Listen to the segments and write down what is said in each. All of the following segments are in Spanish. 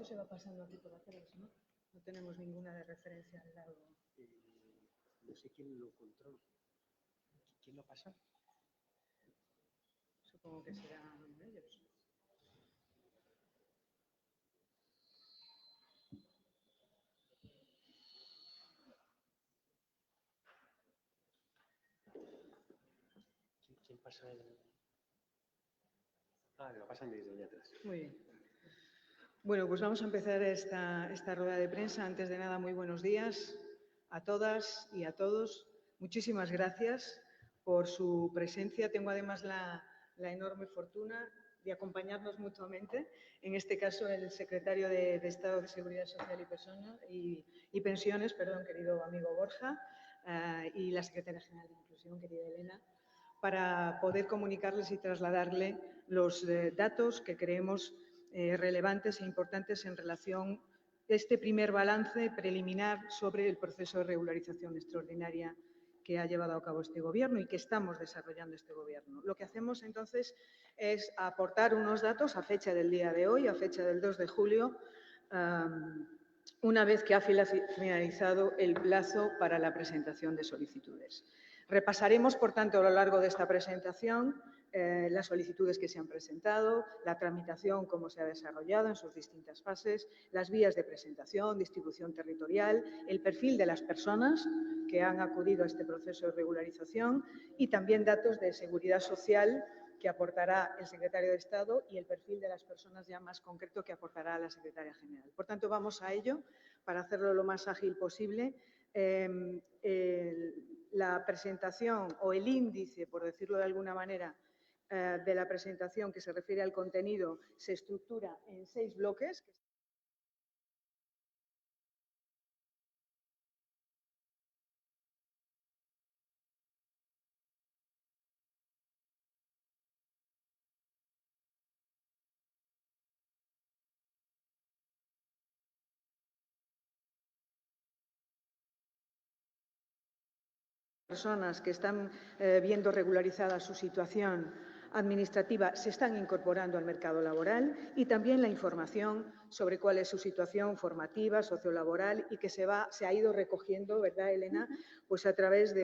esto se va pasando aquí por atrás, ¿no? No tenemos ninguna de referencia al lado. No sé quién lo controla. ¿Quién lo pasa? Supongo que serán ellos. ¿Quién pasa el...? Ah, lo pasan desde allá atrás. Muy bien. Bueno, pues vamos a empezar esta rueda de prensa. Antes de nada, muy buenos días a todas y a todos. Muchísimas gracias por su presencia. Tengo además la enorme fortuna de acompañarnos mutuamente. En este caso, el secretario de Estado de Seguridad Social y Pensiones, querido amigo Borja, y la secretaria general de Inclusión, querida Elena, para poder comunicarles y trasladarle los datos que creemos relevantes e importantes en relación a este primer balance preliminar sobre el proceso de regularización extraordinaria que ha llevado a cabo este Gobierno y que estamos desarrollando este Gobierno. Lo que hacemos entonces es aportar unos datos a fecha del día de hoy, a fecha del 2 de julio, una vez que ha finalizado el plazo para la presentación de solicitudes. Repasaremos, por tanto, a lo largo de esta presentación las solicitudes que se han presentado, la tramitación, cómo se ha desarrollado en sus distintas fases, las vías de presentación, distribución territorial, el perfil de las personas que han acudido a este proceso de regularización y también datos de seguridad social que aportará el secretario de Estado y el perfil de las personas ya más concreto que aportará la secretaria general. Por tanto, vamos a ello para hacerlo lo más ágil posible. La presentación o el índice, por decirlo de alguna manera, de la presentación que se refiere al contenido se estructura en 6 bloques. Personas que están viendo regularizada su situación administrativa se están incorporando al mercado laboral y también la información sobre cuál es su situación formativa, sociolaboral y que se ha ido recogiendo, ¿verdad, Elena? Pues a través de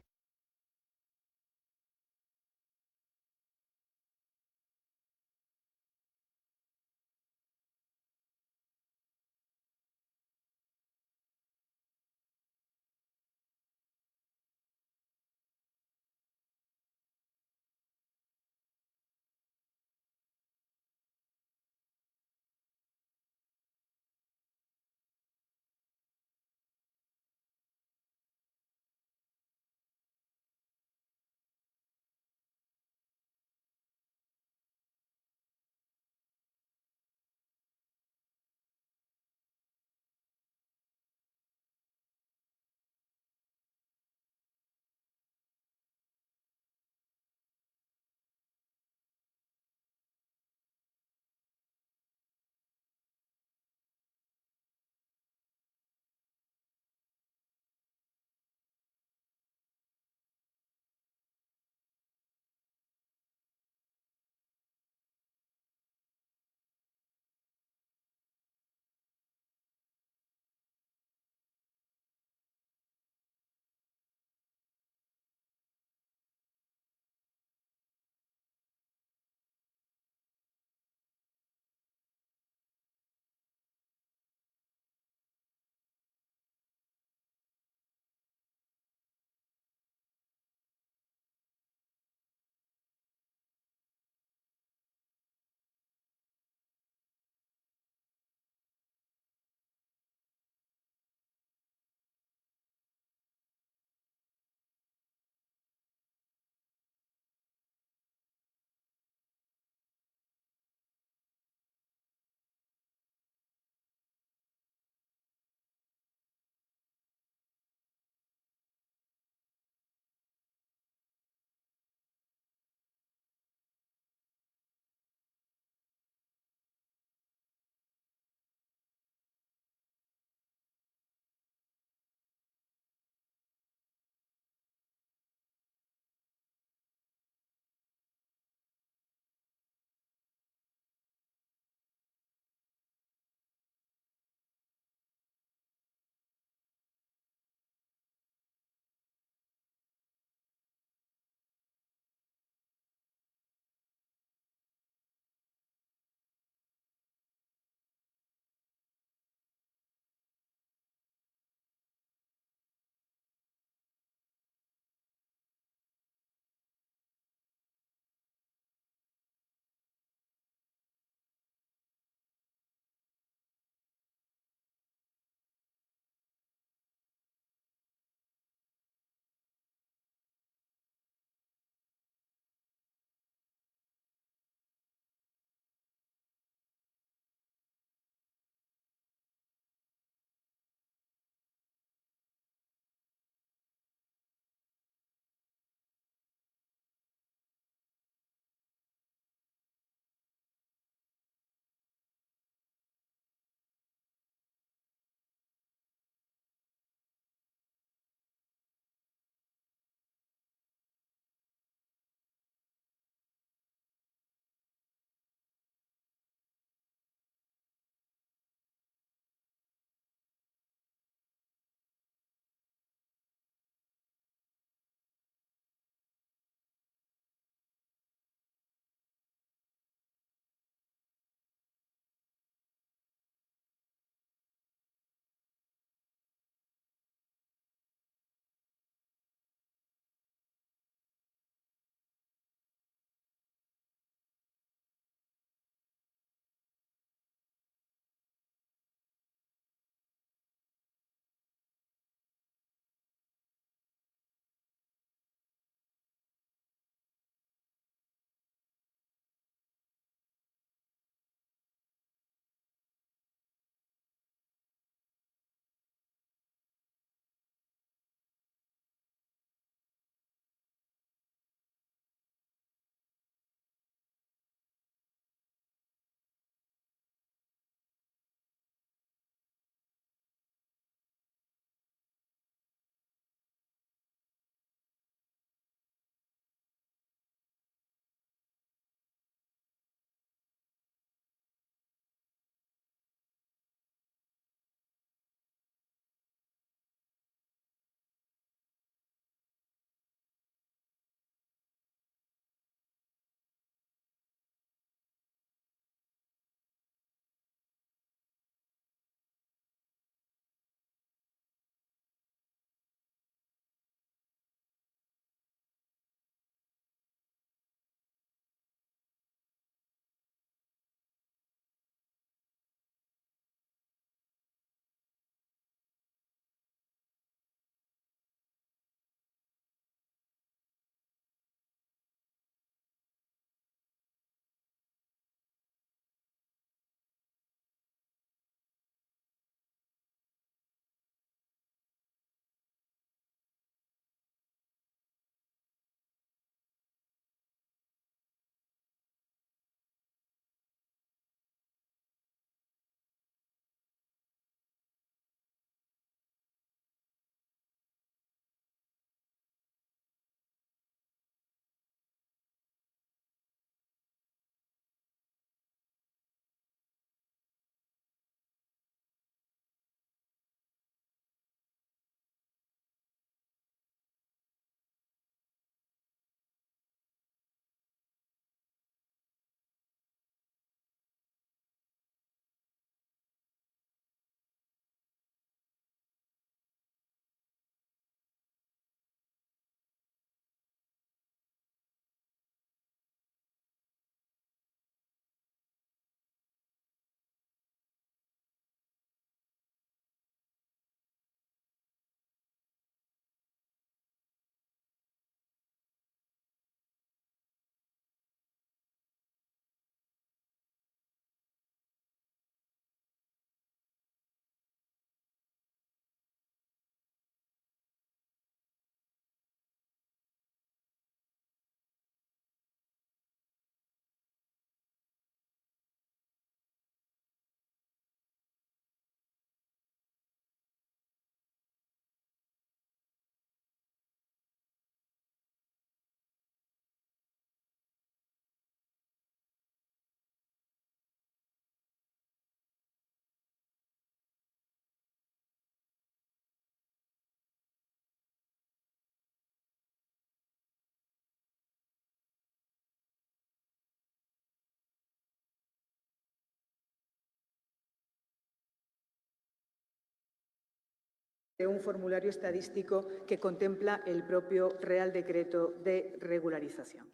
de un formulario estadístico que contempla el propio Real Decreto de Regularización.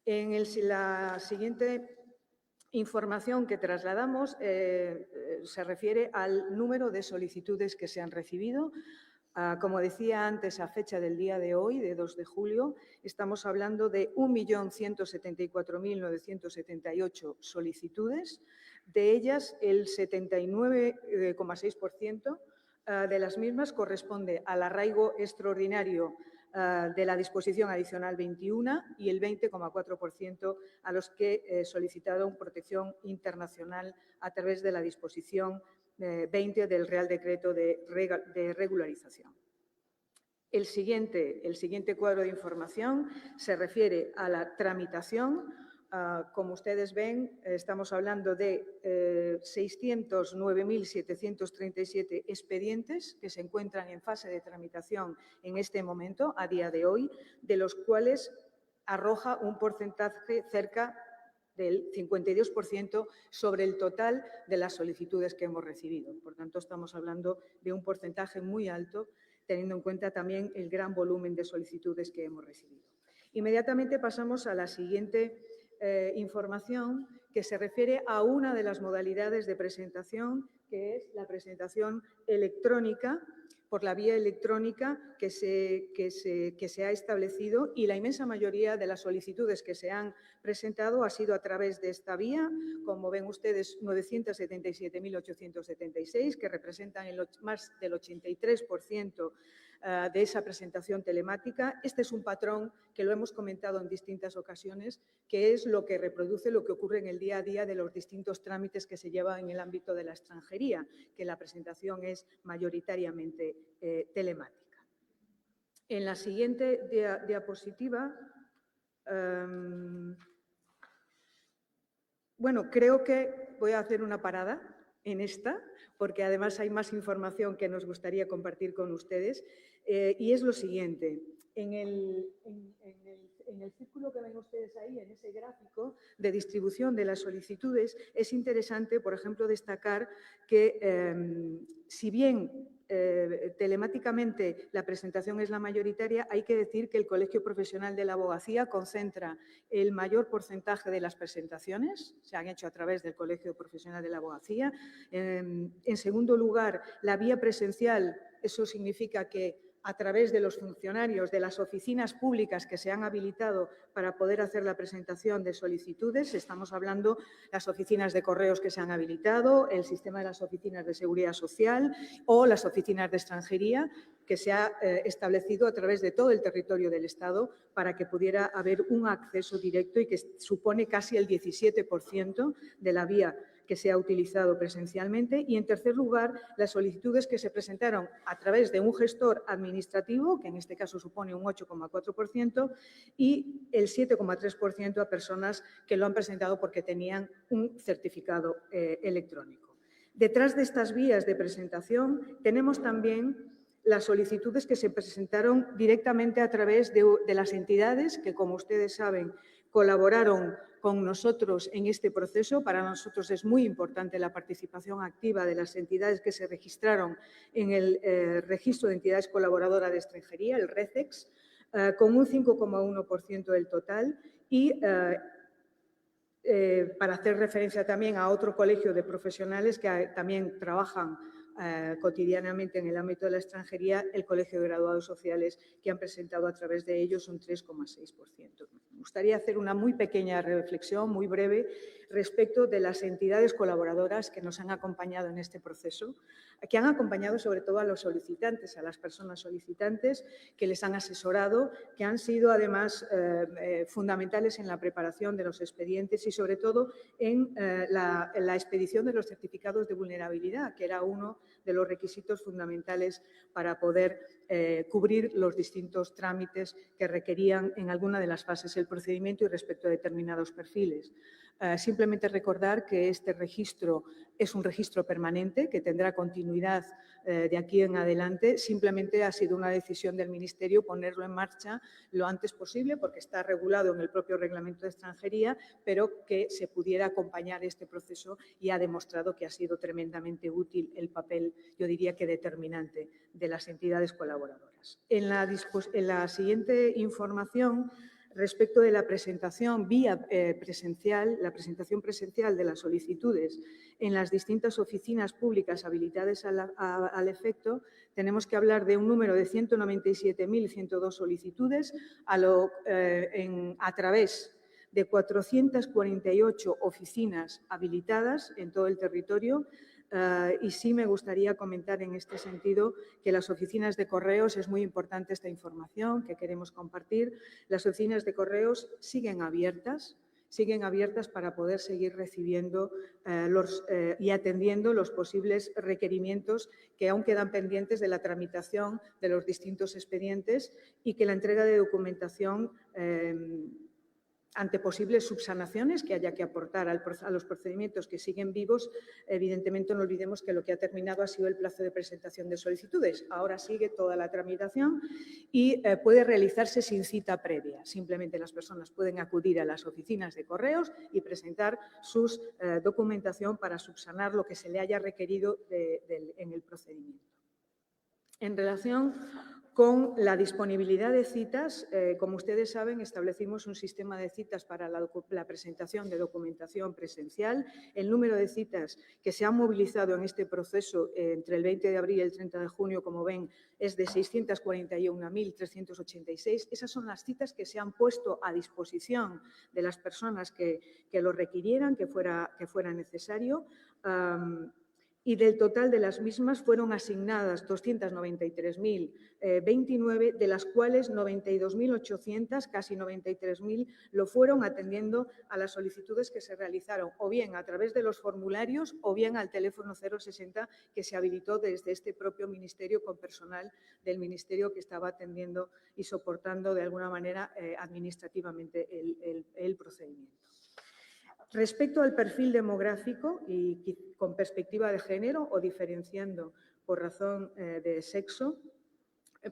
En la siguiente información que trasladamos se refiere al número de solicitudes que se han recibido. Como decía antes, a fecha del día de hoy, de 2 de julio, estamos hablando de 1.174.978 solicitudes. De ellas, el 79,6% de las mismas corresponde al arraigo extraordinario de la disposición adicional 21 y el 20,4% a los que solicitaron protección internacional a través de la disposición 20 del Real Decreto de Regularización. El siguiente cuadro de información se refiere a la tramitación. Como ustedes ven, estamos hablando de 609.737 expedientes que se encuentran en fase de tramitación en este momento, a día de hoy, de los cuales arroja un porcentaje cerca del 52% sobre el total de las solicitudes que hemos recibido. Por tanto, estamos hablando de un porcentaje muy alto, teniendo en cuenta también el gran volumen de solicitudes que hemos recibido. Inmediatamente pasamos a la siguiente información, que se refiere a una de las modalidades de presentación, que es la presentación electrónica, por la vía electrónica que se ha establecido, y la inmensa mayoría de las solicitudes que se han presentado ha sido a través de esta vía. Como ven ustedes, 977.876, que representan más del 83% de esa presentación telemática. Este es un patrón que lo hemos comentado en distintas ocasiones, que es lo que reproduce lo que ocurre en el día a día de los distintos trámites que se llevan en el ámbito de la extranjería, que la presentación es mayoritariamente telemática. En la siguiente diapositiva, bueno, creo que voy a hacer una parada en esta, porque además hay más información que nos gustaría compartir con ustedes, y es lo siguiente. En el círculo que ven ustedes ahí, en ese gráfico de distribución de las solicitudes, es interesante, por ejemplo, destacar que si bien telemáticamente la presentación es la mayoritaria, hay que decir que el Colegio Profesional de la Abogacía concentra el mayor porcentaje de las presentaciones, se han hecho a través del Colegio Profesional de la Abogacía. En segundo lugar, la vía presencial, eso significa que a través de los funcionarios de las oficinas públicas que se han habilitado para poder hacer la presentación de solicitudes. Estamos hablando de las oficinas de correos que se han habilitado, el sistema de las oficinas de seguridad social o las oficinas de extranjería que se ha establecido a través de todo el territorio del Estado para que pudiera haber un acceso directo y que supone casi el 17% de la vía que se ha utilizado presencialmente. Y, en tercer lugar, las solicitudes que se presentaron a través de un gestor administrativo, que en este caso supone un 8,4%, y el 7,3% a personas que lo han presentado porque tenían un certificado electrónico. Detrás de estas vías de presentación tenemos también las solicitudes que se presentaron directamente a través de las entidades que, como ustedes saben, colaboraron con nosotros en este proceso. Para nosotros es muy importante la participación activa de las entidades que se registraron en el Registro de Entidades Colaboradoras de Extranjería, el RECEX, con un 5,1% del total, y para hacer referencia también a otro colegio de profesionales que también trabajan cotidianamente en el ámbito de la extranjería, el Colegio de Graduados Sociales, que han presentado a través de ellos un 3,6%. Me gustaría hacer una muy pequeña reflexión, muy breve, respecto de las entidades colaboradoras que nos han acompañado en este proceso, que han acompañado sobre todo a los solicitantes, a las personas solicitantes, que les han asesorado, que han sido además fundamentales en la preparación de los expedientes y sobre todo en la expedición de los certificados de vulnerabilidad, que era uno de los requisitos fundamentales para poder cubrir los distintos trámites que requerían en alguna de las fases del procedimiento y respecto a determinados perfiles. Simplemente recordar que este registro es un registro permanente que tendrá continuidad de aquí en adelante. Simplemente ha sido una decisión del Ministerio ponerlo en marcha lo antes posible porque está regulado en el propio Reglamento de Extranjería, pero que se pudiera acompañar este proceso y ha demostrado que ha sido tremendamente útil el papel, yo diría que determinante, de las entidades colaboradoras. En la siguiente información, respecto de la presentación vía presencial, la presentación presencial de las solicitudes en las distintas oficinas públicas habilitadas al efecto, tenemos que hablar de un número de 197.102 solicitudes a través de 448 oficinas habilitadas en todo el territorio. Y sí me gustaría comentar en este sentido que las oficinas de correos, es muy importante esta información que queremos compartir, las oficinas de correos siguen abiertas para poder seguir recibiendo y atendiendo los posibles requerimientos que aún quedan pendientes de la tramitación de los distintos expedientes y que la entrega de documentación ante posibles subsanaciones que haya que aportar a los procedimientos que siguen vivos, evidentemente no olvidemos que lo que ha terminado ha sido el plazo de presentación de solicitudes. Ahora sigue toda la tramitación y puede realizarse sin cita previa. Simplemente las personas pueden acudir a las oficinas de correos y presentar su documentación para subsanar lo que se le haya requerido en el procedimiento. En relación con la disponibilidad de citas, como ustedes saben, establecimos un sistema de citas para la presentación de documentación presencial. El número de citas que se han movilizado en este proceso entre el 20 de abril y el 30 de junio, como ven, es de 641.386. Esas son las citas que se han puesto a disposición de las personas que lo requirieran, que fuera necesario. Y del total de las mismas fueron asignadas 293.029, de las cuales 92.800, casi 93.000, lo fueron atendiendo a las solicitudes que se realizaron o bien a través de los formularios o bien al teléfono 060 que se habilitó desde este propio Ministerio con personal del Ministerio que estaba atendiendo y soportando de alguna manera administrativamente el procedimiento. Respecto al perfil demográfico y con perspectiva de género o diferenciando por razón de sexo,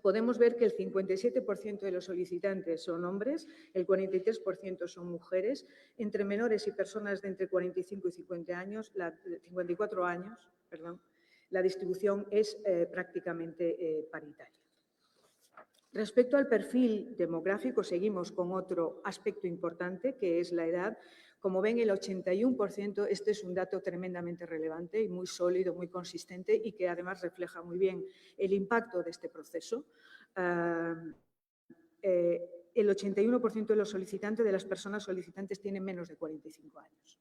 podemos ver que el 57% de los solicitantes son hombres, el 43% son mujeres. Entre menores y personas de entre 45 y 54 años, la distribución es prácticamente paritaria. Respecto al perfil demográfico, seguimos con otro aspecto importante, que es la edad. Como ven, el 81%, este es un dato tremendamente relevante y muy sólido, muy consistente y que además refleja muy bien el impacto de este proceso. El 81% de los solicitantes, de las personas solicitantes, tienen menos de 45 años.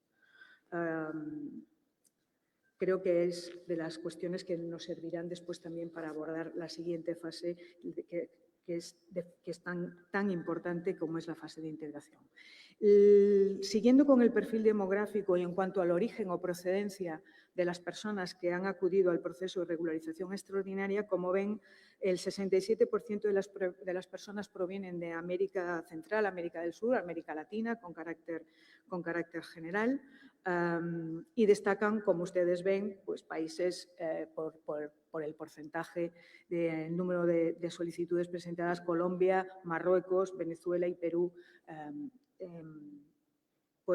Creo que es de las cuestiones que nos servirán después también para abordar la siguiente fase, que es tan importante como es la fase de integración. Siguiendo con el perfil demográfico y en cuanto al origen o procedencia de las personas que han acudido al proceso de regularización extraordinaria, como ven, el 67% de las personas provienen de América Central, América del Sur, América Latina, con carácter general, y destacan, como ustedes ven, pues países por el porcentaje del número de solicitudes presentadas: Colombia, Marruecos, Venezuela y Perú,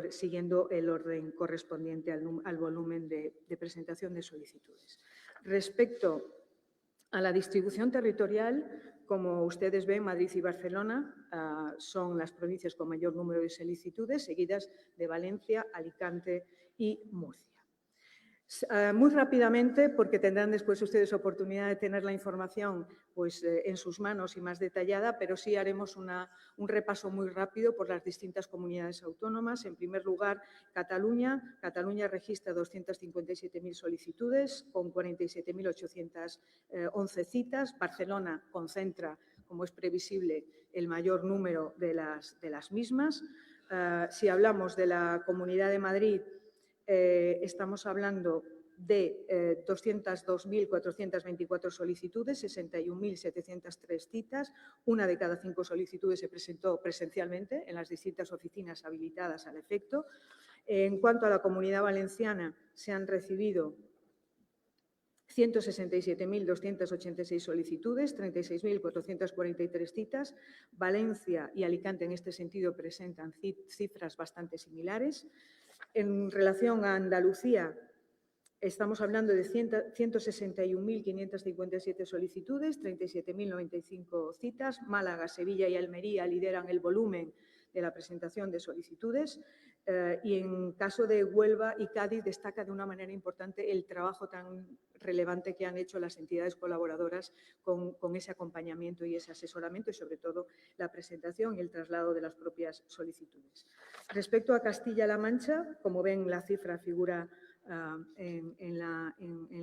siguiendo el orden correspondiente al volumen de presentación de solicitudes. Respecto a la distribución territorial, como ustedes ven, Madrid y Barcelona son las provincias con mayor número de solicitudes, seguidas de Valencia, Alicante y Murcia. Muy rápidamente, porque tendrán después ustedes oportunidad de tener la información pues, en sus manos y más detallada, pero sí haremos un repaso muy rápido por las distintas comunidades autónomas. En primer lugar, Cataluña. Cataluña registra 257.000 solicitudes con 47.811 citas. Barcelona concentra, como es previsible, el mayor número de las mismas. Si hablamos de la Comunidad de Madrid, estamos hablando de 202.424 solicitudes, 61.703 citas. Una de cada 5 solicitudes se presentó presencialmente en las distintas oficinas habilitadas al efecto. En cuanto a la Comunidad Valenciana, se han recibido 167.286 solicitudes, 36.443 citas. Valencia y Alicante, en este sentido, presentan cifras bastante similares. En relación a Andalucía, estamos hablando de 161.557 solicitudes, 37.095 citas. Málaga, Sevilla y Almería lideran el volumen de la presentación de solicitudes y en caso de Huelva y Cádiz destaca de una manera importante el trabajo tan relevante que han hecho las entidades colaboradoras con ese acompañamiento y ese asesoramiento y sobre todo la presentación y el traslado de las propias solicitudes. Respecto a Castilla-La Mancha, como ven, la cifra figura en la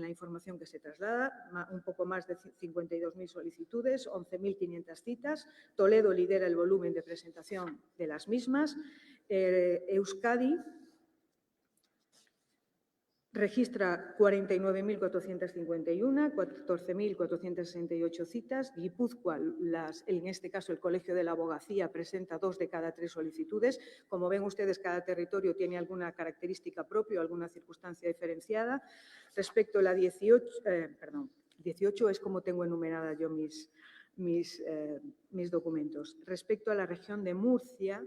información que se traslada, un poco más de 52.000 solicitudes, 11.500 citas. Toledo lidera el volumen de presentación de las mismas. Euskadi registra 49.451, 14.468 citas. Guipúzcoa, en este caso el Colegio de la Abogacía, presenta 2 de cada 3 solicitudes. Como ven ustedes, cada territorio tiene alguna característica propia o alguna circunstancia diferenciada. Respecto a la 18 es como tengo enumerada yo mis documentos. Respecto a la región de Murcia,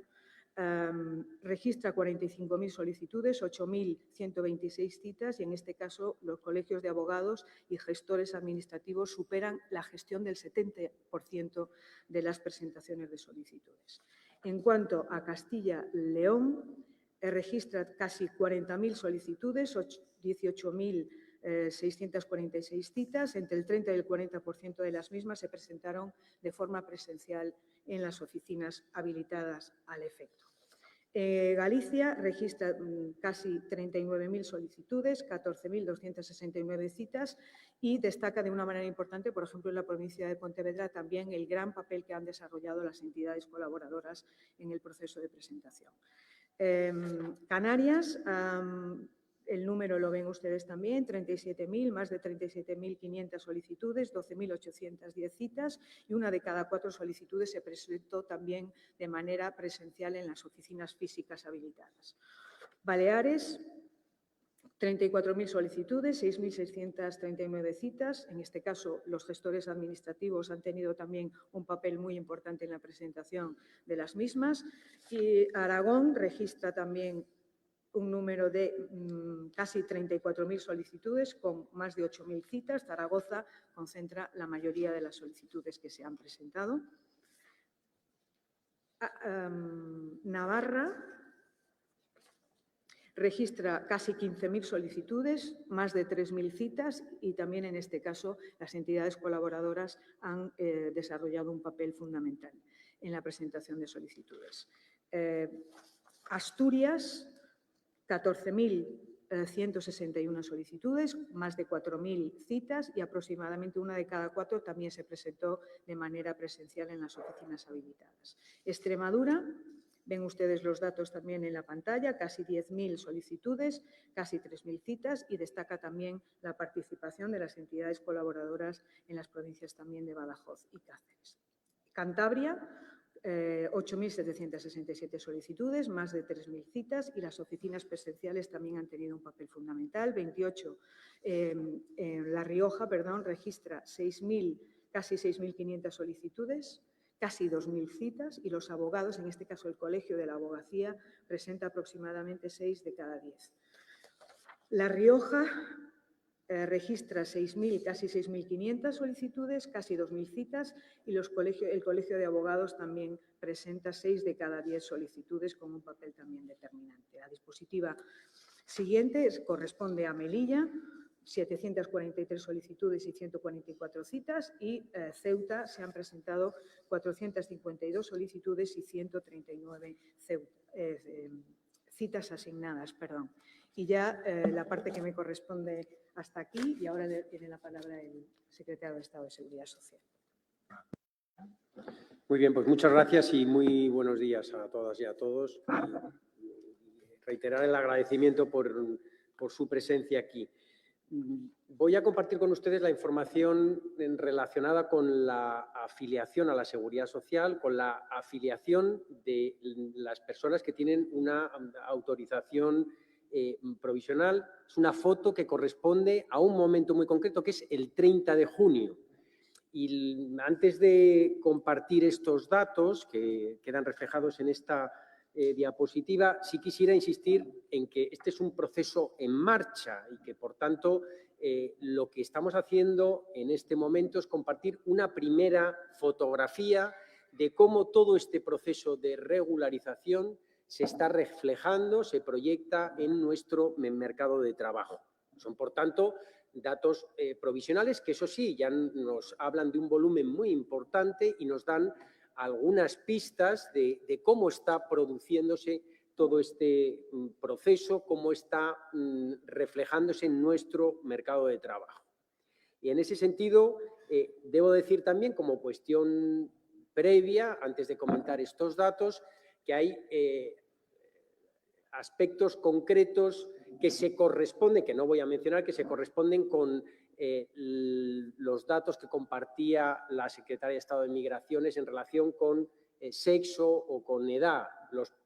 registra 45.000 solicitudes, 8.126 citas y en este caso los colegios de abogados y gestores administrativos superan la gestión del 70% de las presentaciones de solicitudes. En cuanto a Castilla-León, registra casi 40.000 solicitudes, 18.646 citas. Entre el 30 y el 40% de las mismas se presentaron de forma presencial en las oficinas habilitadas al efecto. Galicia registra casi 39.000 solicitudes, 14.269 citas y destaca de una manera importante, por ejemplo, en la provincia de Pontevedra, también el gran papel que han desarrollado las entidades colaboradoras en el proceso de presentación. Canarias, el número lo ven ustedes también, 37.000, más de 37.500 solicitudes, 12.810 citas y 1 de cada 4 solicitudes se presentó también de manera presencial en las oficinas físicas habilitadas. Baleares, 34.000 solicitudes, 6.639 citas. En este caso, los gestores administrativos han tenido también un papel muy importante en la presentación de las mismas. Y Aragón registra también un número de casi 34.000 solicitudes con más de 8.000 citas. Zaragoza concentra la mayoría de las solicitudes que se han presentado. Navarra registra casi 15.000 solicitudes, más de 3.000 citas y también en este caso las entidades colaboradoras han desarrollado un papel fundamental en la presentación de solicitudes. Asturias, 14.161 solicitudes, más de 4.000 citas y aproximadamente 1 de cada 4 también se presentó de manera presencial en las oficinas habilitadas. Extremadura, ven ustedes los datos también en la pantalla, casi 10.000 solicitudes, casi 3.000 citas y destaca también la participación de las entidades colaboradoras en las provincias también de Badajoz y Cáceres. Cantabria, 8.767 solicitudes, más de 3.000 citas y las oficinas presenciales también han tenido un papel fundamental. 28, La Rioja, registra casi 6.500 solicitudes, casi 2.000 citas y los abogados, en este caso el Colegio de la Abogacía, presenta aproximadamente 6 de cada 10. La Rioja registra casi 6.500 solicitudes, casi 2.000 citas y el Colegio de Abogados también presenta 6 de cada 10 solicitudes con un papel también determinante. La dispositiva siguiente corresponde a Melilla, 743 solicitudes y 144 citas y Ceuta se han presentado 452 solicitudes y 139 citas asignadas. Y ya la parte que me corresponde hasta aquí y ahora tiene la palabra el secretario de Estado de Seguridad Social. Muy bien, pues muchas gracias y muy buenos días a todas y a todos. Reiterar el agradecimiento por su presencia aquí. Voy a compartir con ustedes la información relacionada con la afiliación a la Seguridad Social, con la afiliación de las personas que tienen una autorización provisional. Es una foto que corresponde a un momento muy concreto, que es el 30 de junio. Y antes de compartir estos datos que quedan reflejados en esta diapositiva, sí quisiera insistir en que este es un proceso en marcha y que, por tanto, lo que estamos haciendo en este momento es compartir una primera fotografía de cómo todo este proceso de regularización se está reflejando, se proyecta en nuestro mercado de trabajo. Son, por tanto, datos provisionales que, eso sí, ya nos hablan de un volumen muy importante y nos dan algunas pistas de cómo está produciéndose todo este proceso, cómo está reflejándose en nuestro mercado de trabajo. Y en ese sentido, debo decir también, como cuestión previa, antes de comentar estos datos, que hay aspectos concretos que se corresponden, que no voy a mencionar, que se corresponden con los datos que compartía la Secretaria de Estado de Migraciones en relación con sexo o con edad.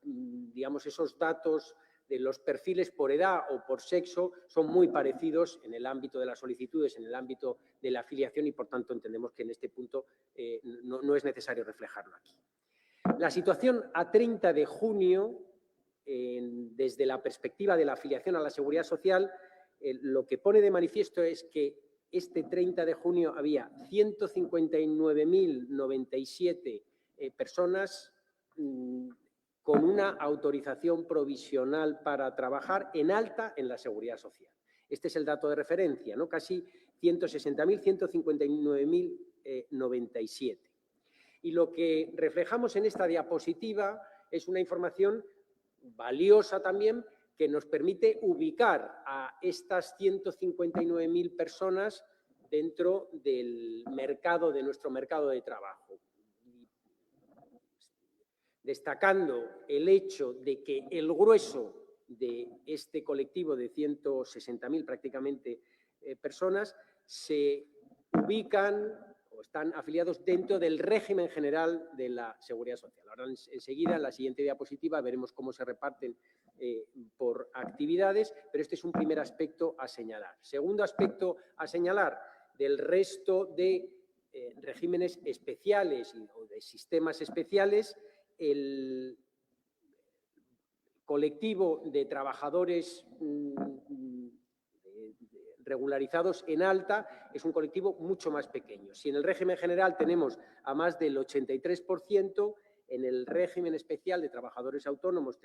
Digamos, esos datos de los perfiles por edad o por sexo son muy parecidos en el ámbito de las solicitudes, en el ámbito de la afiliación y, por tanto, entendemos que en este punto no es necesario reflejarlo aquí. La situación a 30 de junio, desde la perspectiva de la afiliación a la Seguridad Social, lo que pone de manifiesto es que este 30 de junio había 159.097 personas con una autorización provisional para trabajar en alta en la Seguridad Social. Este es el dato de referencia, ¿no? Casi 160.000, 159.097. Y lo que reflejamos en esta diapositiva es una información valiosa también, que nos permite ubicar a estas 159.000 personas dentro del mercado, de nuestro mercado de trabajo. Destacando el hecho de que el grueso de este colectivo de 160.000 prácticamente personas se ubican o están afiliados dentro del régimen general de la Seguridad Social. Ahora, enseguida, en la siguiente diapositiva, veremos cómo se reparten por actividades, pero este es un primer aspecto a señalar. Segundo aspecto a señalar, del resto de regímenes especiales o de sistemas especiales, el colectivo de trabajadores regularizados en alta es un colectivo mucho más pequeño. Si en el régimen general tenemos a más del 83%, en el régimen especial de trabajadores autónomos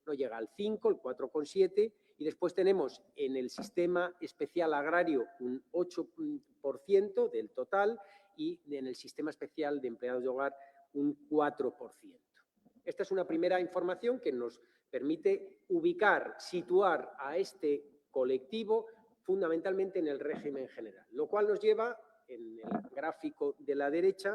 no llega al 5, el 4,7, y después tenemos en el sistema especial agrario un 8% del total y en el sistema especial de empleados de hogar un 4%. Esta es una primera información que nos permite ubicar, situar a este colectivo fundamentalmente en el régimen general, lo cual nos lleva, en el gráfico de la derecha,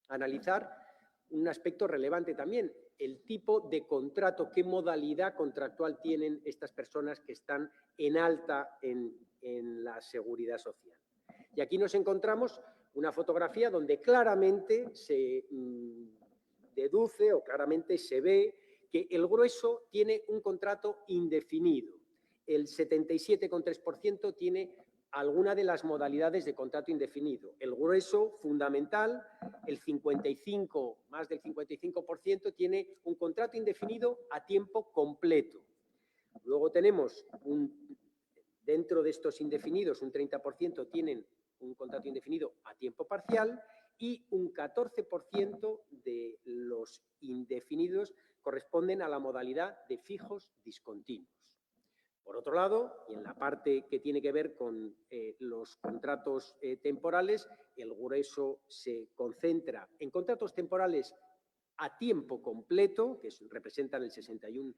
a analizar un aspecto relevante también, el tipo de contrato, qué modalidad contractual tienen estas personas que están en alta en la Seguridad Social. Y aquí nos encontramos una fotografía donde claramente se deduce o claramente se ve que el grueso tiene un contrato indefinido. El 77,3% tiene alguna de las modalidades de contrato indefinido. El grueso fundamental, más del 55%, tiene un contrato indefinido a tiempo completo. Luego tenemos, dentro de estos indefinidos, un 30% tienen un contrato indefinido a tiempo parcial y un 14% de los indefinidos corresponden a la modalidad de fijos discontinuos. Por otro lado, y en la parte que tiene que ver con los contratos temporales, el grueso se concentra en contratos temporales a tiempo completo, que representan el 61%,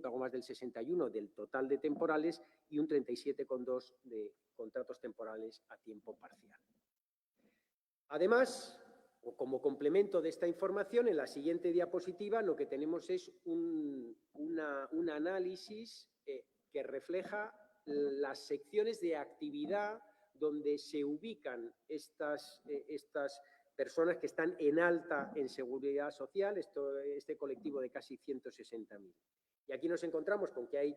algo más del 61% del total de temporales, y un 37,2% de contratos temporales a tiempo parcial. Además, o como complemento de esta información, en la siguiente diapositiva lo que tenemos es un análisis que refleja las secciones de actividad donde se ubican estas personas que están en alta en seguridad social, este colectivo de casi 160.000. Y aquí nos encontramos con que hay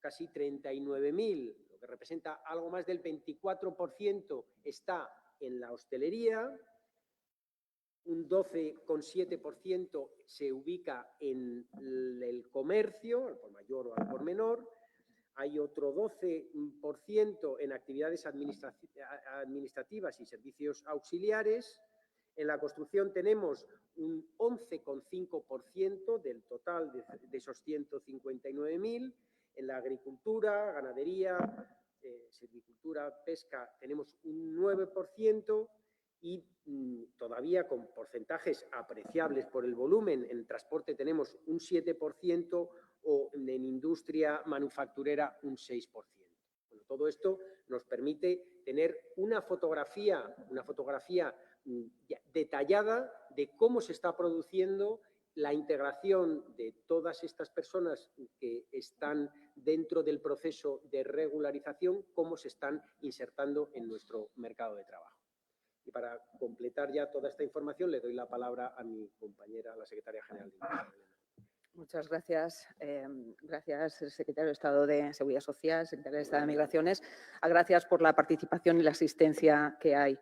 casi 39.000, lo que representa algo más del 24% está en la hostelería, un 12,7% se ubica en el comercio, al por mayor o al por menor, hay otro 12% en actividades administrativas y servicios auxiliares. En la construcción tenemos un 11,5% del total de esos 159.000. En la agricultura, ganadería, silvicultura, pesca, tenemos un 9% y todavía con porcentajes apreciables por el volumen. En transporte tenemos un 7% o en industria manufacturera un 6%. Bueno, todo esto nos permite tener una fotografía detallada de cómo se está produciendo la integración de todas estas personas que están dentro del proceso de regularización, cómo se están insertando en nuestro mercado de trabajo. Y para completar ya toda esta información, le doy la palabra a mi compañera, la secretaria general de Industria. Muchas gracias. Gracias, secretario de Estado de Seguridad Social, secretario de Estado de Migraciones. Gracias por la participación y la asistencia que hay.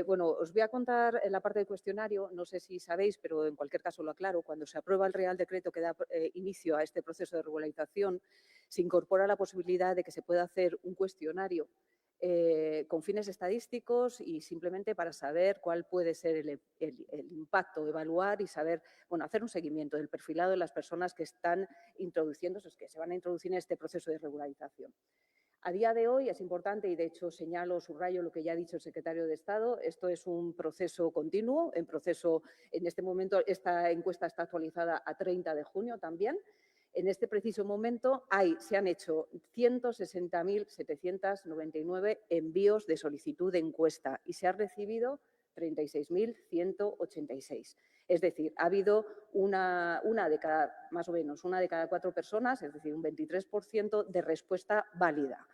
Bueno, os voy a contar en la parte del cuestionario, no sé si sabéis, pero en cualquier caso lo aclaro, cuando se aprueba el Real Decreto que da inicio a este proceso de regularización, se incorpora la posibilidad de que se pueda hacer un cuestionario con fines estadísticos y simplemente para saber cuál puede ser el impacto, evaluar y saber, bueno, hacer un seguimiento del perfilado de las personas que están introduciéndose, que se van a introducir en este proceso de regularización. A día de hoy es importante, y de hecho señalo, subrayo lo que ya ha dicho el secretario de Estado, esto es un proceso continuo, en este momento esta encuesta está actualizada a 30 de junio también. En este preciso momento se han hecho 160.799 envíos de solicitud de encuesta y se han recibido 36.186. Es decir, ha habido más o menos una de cada 4 personas, es decir, un 23% de respuesta válida.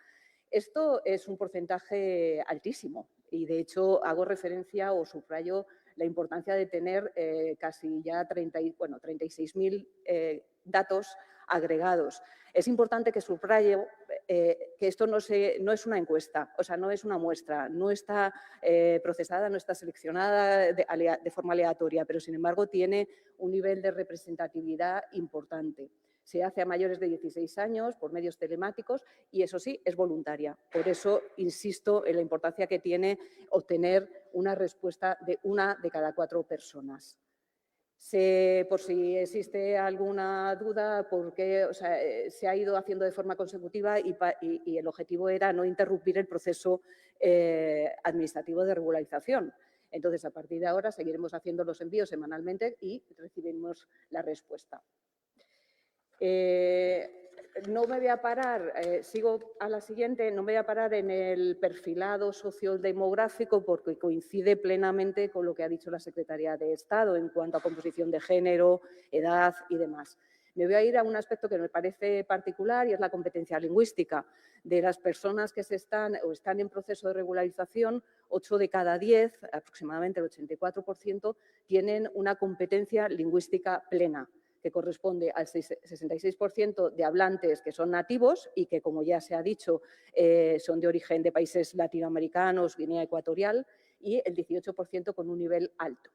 Esto es un porcentaje altísimo y, de hecho, hago referencia o subrayo la importancia de tener casi ya 36.000 datos agregados. Es importante que subrayo que esto no es una encuesta, o sea, no es una muestra, no está procesada, no está seleccionada de forma aleatoria, pero, sin embargo, tiene un nivel de representatividad importante. Se hace a mayores de 16 años por medios telemáticos y, eso sí, es voluntaria. Por eso insisto en la importancia que tiene obtener una respuesta de una de cada 4 personas. Por si existe alguna duda, porque se ha ido haciendo de forma consecutiva y el objetivo era no interrumpir el proceso administrativo de regularización. Entonces, a partir de ahora, seguiremos haciendo los envíos semanalmente y recibiremos la respuesta. No me voy a parar, sigo a la siguiente, no me voy a parar en el perfilado sociodemográfico porque coincide plenamente con lo que ha dicho la Secretaría de Estado en cuanto a composición de género, edad y demás. Me voy a ir a un aspecto que me parece particular y es la competencia lingüística. De las personas que están en proceso de regularización, 8 de cada 10, aproximadamente el 84%, tienen una competencia lingüística plena, que corresponde al 66% de hablantes que son nativos y que, como ya se ha dicho, son de origen de países latinoamericanos, Guinea Ecuatorial, y el 18% con un nivel alto.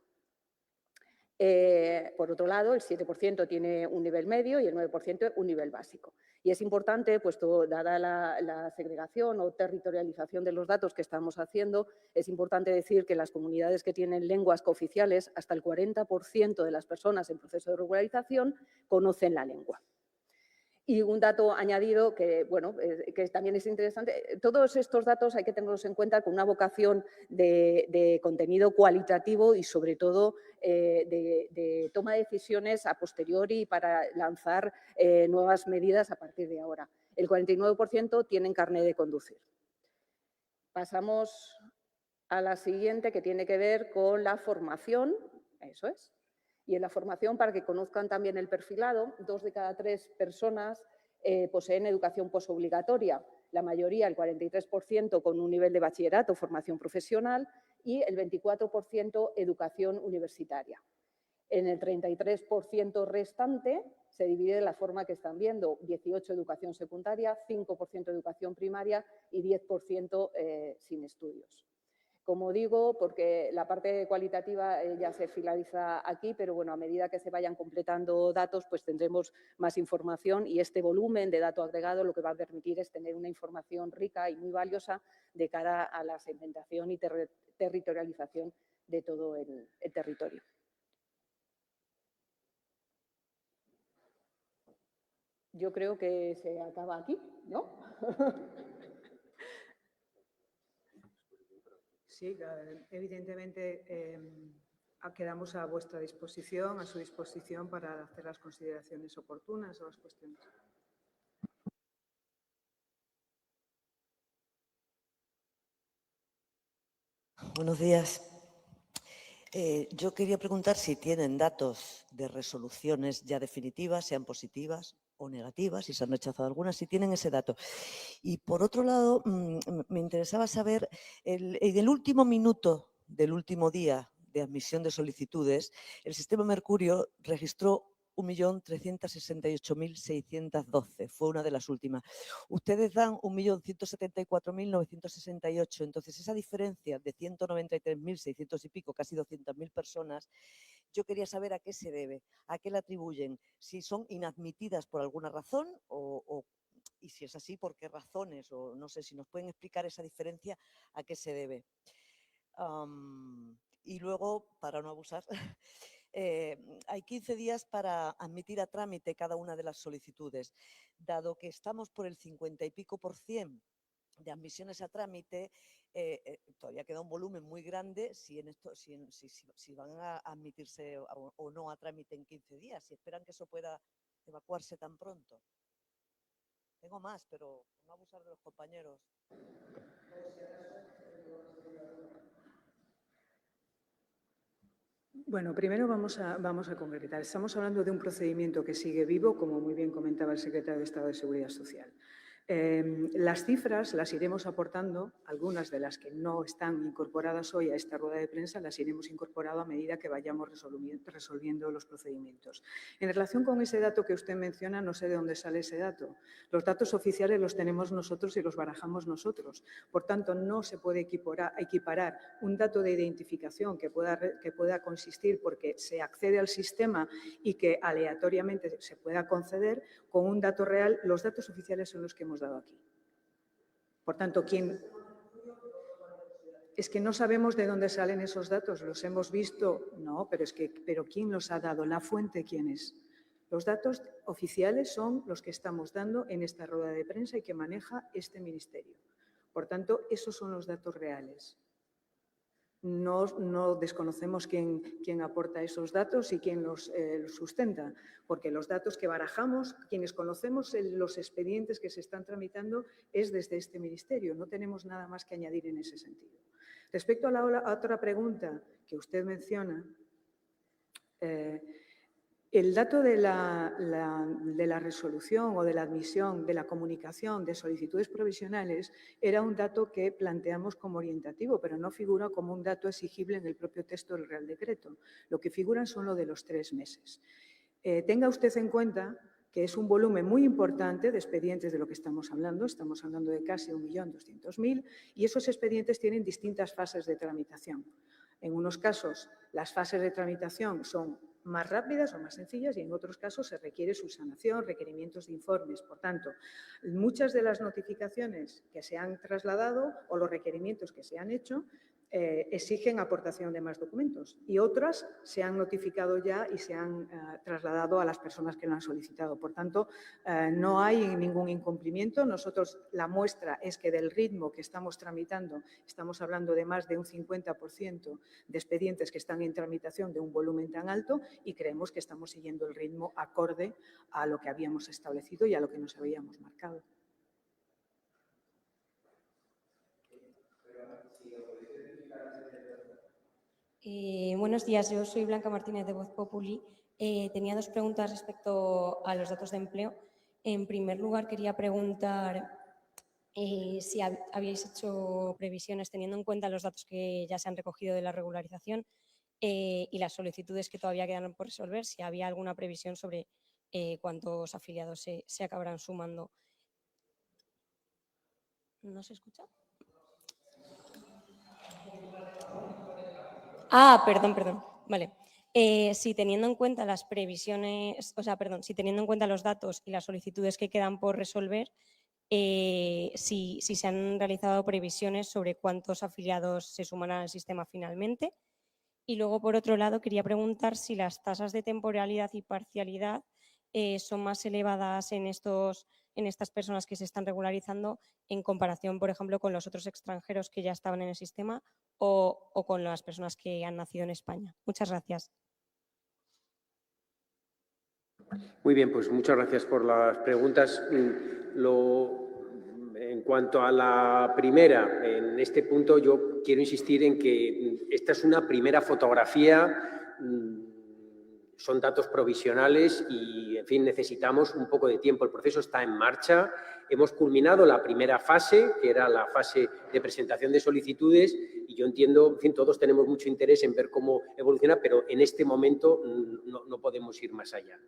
Por otro lado, el 7% tiene un nivel medio y el 9% un nivel básico. Y es importante, puesto dada la segregación o territorialización de los datos que estamos haciendo, es importante decir que las comunidades que tienen lenguas cooficiales, hasta el 40% de las personas en proceso de regularización conocen la lengua. Y un dato añadido que también es interesante, todos estos datos hay que tenerlos en cuenta con una vocación de contenido cualitativo y, sobre todo, de toma de decisiones a posteriori para lanzar nuevas medidas a partir de ahora. El 49% tienen carné de conducir. Pasamos a la siguiente, que tiene que ver con la formación. Eso es. Y en la formación, para que conozcan también el perfilado, 2 de cada 3 personas poseen educación posobligatoria. la mayoría, el 43%, con un nivel de bachillerato o formación profesional y el 24% educación universitaria. En el 33% restante se divide de la forma que están viendo, 18% educación secundaria, 5% educación primaria y 10% sin estudios. Como digo, porque la parte cualitativa ya se finaliza aquí, pero bueno, a medida que se vayan completando datos, pues tendremos más información y este volumen de dato agregado lo que va a permitir es tener una información rica y muy valiosa de cara a la segmentación y territorialización de todo el territorio. Yo creo que se acaba aquí, ¿no? Sí, evidentemente quedamos a vuestra disposición, a su disposición para hacer las consideraciones oportunas o las cuestiones. Buenos días. Yo quería preguntar si tienen datos de resoluciones ya definitivas, sean positivas o negativas, si se han rechazado algunas, si tienen ese dato. Y por otro lado, me interesaba saber, en el último minuto del último día de admisión de solicitudes, el sistema Mercurio registró 1.368.612, fue una de las últimas. Ustedes dan 1.174.968, entonces esa diferencia de 193.600 y pico, casi 200.000 personas, yo quería saber a qué se debe, a qué la atribuyen, si son inadmitidas por alguna razón y si es así, por qué razones, o no sé, si nos pueden explicar esa diferencia, a qué se debe. Y luego, para no abusar, hay 15 días para admitir a trámite cada una de las solicitudes. Dado que estamos por el 50 y pico % de admisiones a trámite, todavía queda un volumen muy grande si van a admitirse o no a trámite en 15 días, si esperan que eso pueda evacuarse tan pronto. Tengo más, pero no abusar de los compañeros. Bueno, primero vamos a concretar. Estamos hablando de un procedimiento que sigue vivo, como muy bien comentaba el secretario de Estado de Seguridad Social. Las cifras las iremos aportando, algunas de las que no están incorporadas hoy a esta rueda de prensa las iremos incorporando a medida que vayamos resolviendo los procedimientos. En relación con ese dato que usted menciona, no sé de dónde sale ese dato. Los datos oficiales los tenemos nosotros y los barajamos nosotros. Por tanto, no se puede equiparar un dato de identificación que pueda consistir porque se accede al sistema y que aleatoriamente se pueda conceder con un dato real. Los datos oficiales son los que hemos dado aquí. Por tanto, es que no sabemos de dónde salen esos datos, los hemos visto, no, pero ¿quién los ha dado? ¿La fuente quién es? Los datos oficiales son los que estamos dando en esta rueda de prensa y que maneja este ministerio. Por tanto, esos son los datos reales. No desconocemos quién aporta esos datos y quién los sustenta, porque los datos que barajamos, quienes conocemos los expedientes que se están tramitando, es desde este ministerio. No tenemos nada más que añadir en ese sentido. Respecto a la otra pregunta que usted menciona, el dato de la resolución o de la admisión, de la comunicación de solicitudes provisionales era un dato que planteamos como orientativo, pero no figura como un dato exigible en el propio texto del Real Decreto. Lo que figuran son lo de los 3 meses. Tenga usted en cuenta que es un volumen muy importante de expedientes de lo que estamos hablando de casi 1.200.000 y esos expedientes tienen distintas fases de tramitación. En unos casos, las fases de tramitación son más rápidas o más sencillas y en otros casos se requiere subsanación, requerimientos de informes. Por tanto, muchas de las notificaciones que se han trasladado o los requerimientos que se han hecho exigen aportación de más documentos y otras se han notificado ya y se han trasladado a las personas que lo han solicitado. Por tanto, no hay ningún incumplimiento. Nosotros, la muestra es que del ritmo que estamos tramitando, estamos hablando de más de un 50% de expedientes que están en tramitación de un volumen tan alto y creemos que estamos siguiendo el ritmo acorde a lo que habíamos establecido y a lo que nos habíamos marcado. Buenos días, yo soy Blanca Martínez de Voz Populi. Tenía 2 preguntas respecto a los datos de empleo. En primer lugar, quería preguntar si habíais hecho previsiones teniendo en cuenta los datos que ya se han recogido de la regularización y las solicitudes que todavía quedan por resolver, si había alguna previsión sobre cuántos afiliados se acabarán sumando. ¿No se escucha? Perdón. Vale. Si teniendo en cuenta las previsiones, si teniendo en cuenta los datos y las solicitudes que quedan por resolver, si se han realizado previsiones sobre cuántos afiliados se sumarán al sistema finalmente. Y luego, por otro lado, quería preguntar si las tasas de temporalidad y parcialidad son más elevadas en estas personas que se están regularizando en comparación, por ejemplo, con los otros extranjeros que ya estaban en el sistema o con las personas que han nacido en España. Muchas gracias. Muy bien, pues muchas gracias por las preguntas. En cuanto a la primera, en este punto yo quiero insistir en que esta es una primera fotografía, son datos provisionales y, en fin, necesitamos un poco de tiempo. El proceso está en marcha. Hemos culminado la primera fase, que era la fase de presentación de solicitudes, y yo entiendo, en fin, todos tenemos mucho interés en ver cómo evoluciona, pero en este momento no podemos ir más allá.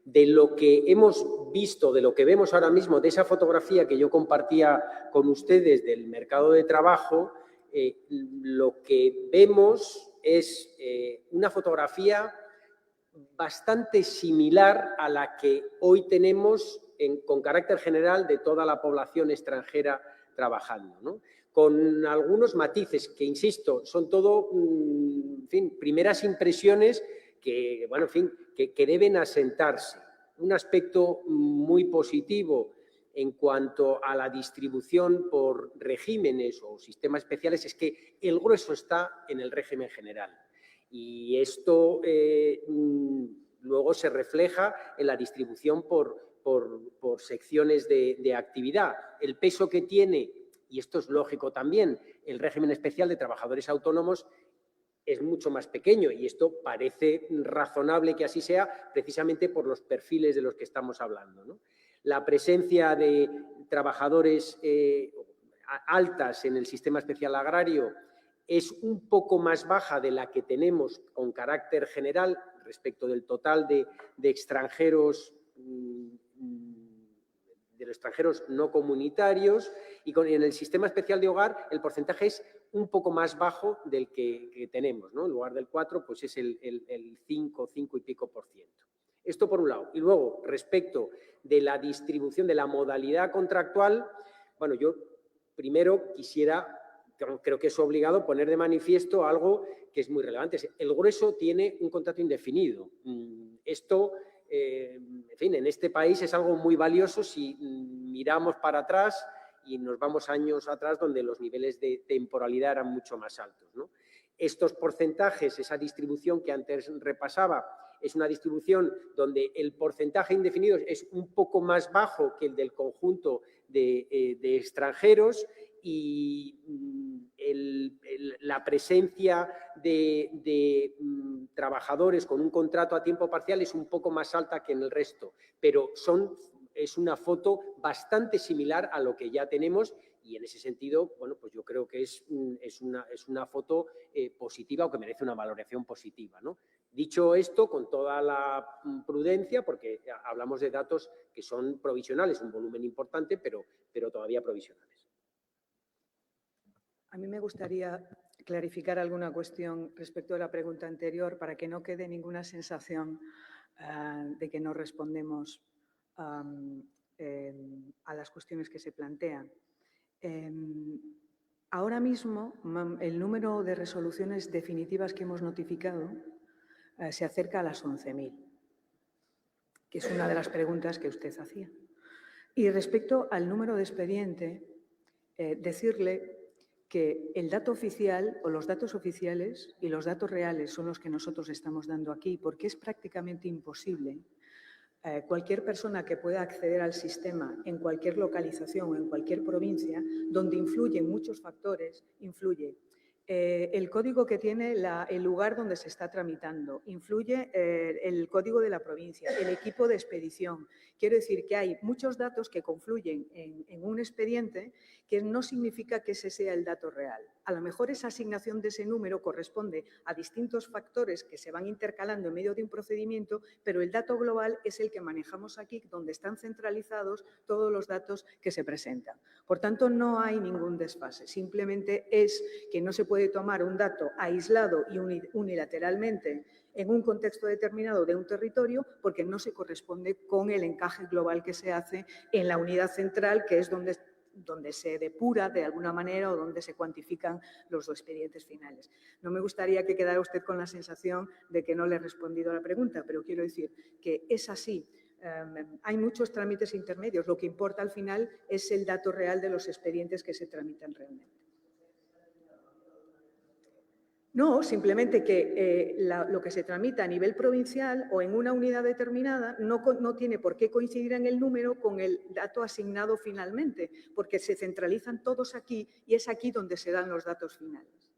De lo que hemos visto, de lo que vemos ahora mismo, de esa fotografía que yo compartía con ustedes del mercado de trabajo, lo que vemos es una fotografía bastante similar a la que hoy tenemos con carácter general de toda la población extranjera trabajando, ¿no? Con algunos matices que, insisto, son todo, en fin, primeras impresiones que, bueno, en fin, que deben asentarse. Un aspecto muy positivo en cuanto a la distribución por regímenes o sistemas especiales es que el grueso está en el régimen general. Y esto luego se refleja en la distribución por secciones de actividad. El peso que tiene, y esto es lógico también, el régimen especial de trabajadores autónomos es mucho más pequeño y esto parece razonable que así sea precisamente por los perfiles de los que estamos hablando, ¿no? La presencia de trabajadores altas en el sistema especial agrario es un poco más baja de la que tenemos con carácter general respecto del total de extranjeros, de los extranjeros no comunitarios, y en el sistema especial de hogar el porcentaje es un poco más bajo del que tenemos, ¿no? En lugar del 4, pues es el 5 y pico %. Esto por un lado. Y luego, respecto de la distribución de la modalidad contractual, bueno, yo primero quisiera, creo que es obligado, poner de manifiesto algo que es muy relevante. El grueso tiene un contrato indefinido. Esto, en fin, en este país es algo muy valioso si miramos para atrás y nos vamos años atrás donde los niveles de temporalidad eran mucho más altos, ¿no? Estos porcentajes, esa distribución que antes repasaba, es una distribución donde el porcentaje indefinido es un poco más bajo que el del conjunto de extranjeros y la presencia de trabajadores con un contrato a tiempo parcial es un poco más alta que en el resto, pero es una foto bastante similar a lo que ya tenemos y en ese sentido, bueno, pues yo creo que es una foto positiva o que merece una valoración positiva, ¿no? Dicho esto, con toda la prudencia, porque hablamos de datos que son provisionales, un volumen importante, pero todavía provisionales. A mí me gustaría clarificar alguna cuestión respecto a la pregunta anterior para que no quede ninguna sensación de que no respondemos a las cuestiones que se plantean. Ahora mismo, el número de resoluciones definitivas que hemos notificado se acerca a las 11.000, que es una de las preguntas que usted hacía. Y respecto al número de expediente, decirle que el dato oficial o los datos oficiales y los datos reales son los que nosotros estamos dando aquí, porque es prácticamente imposible. Cualquier persona que pueda acceder al sistema en cualquier localización o en cualquier provincia, donde influyen muchos factores, influye El código que tiene el lugar donde se está tramitando. Influye el código de la provincia, el equipo de expedición. Quiero decir que hay muchos datos que confluyen en un expediente que no significa que ese sea el dato real. A lo mejor esa asignación de ese número corresponde a distintos factores que se van intercalando en medio de un procedimiento, pero el dato global es el que manejamos aquí, donde están centralizados todos los datos que se presentan. Por tanto, no hay ningún desfase. Simplemente es que no se puede tomar un dato aislado y unilateralmente en un contexto determinado de un territorio porque no se corresponde con el encaje global que se hace en la unidad central, que es donde se depura de alguna manera o donde se cuantifican los expedientes finales. No me gustaría que quedara usted con la sensación de que no le he respondido a la pregunta, pero quiero decir que es así. Hay muchos trámites intermedios. Lo que importa al final es el dato real de los expedientes que se tramitan realmente. No, simplemente que lo que se tramita a nivel provincial o en una unidad determinada no tiene por qué coincidir en el número con el dato asignado finalmente, porque se centralizan todos aquí y es aquí donde se dan los datos finales.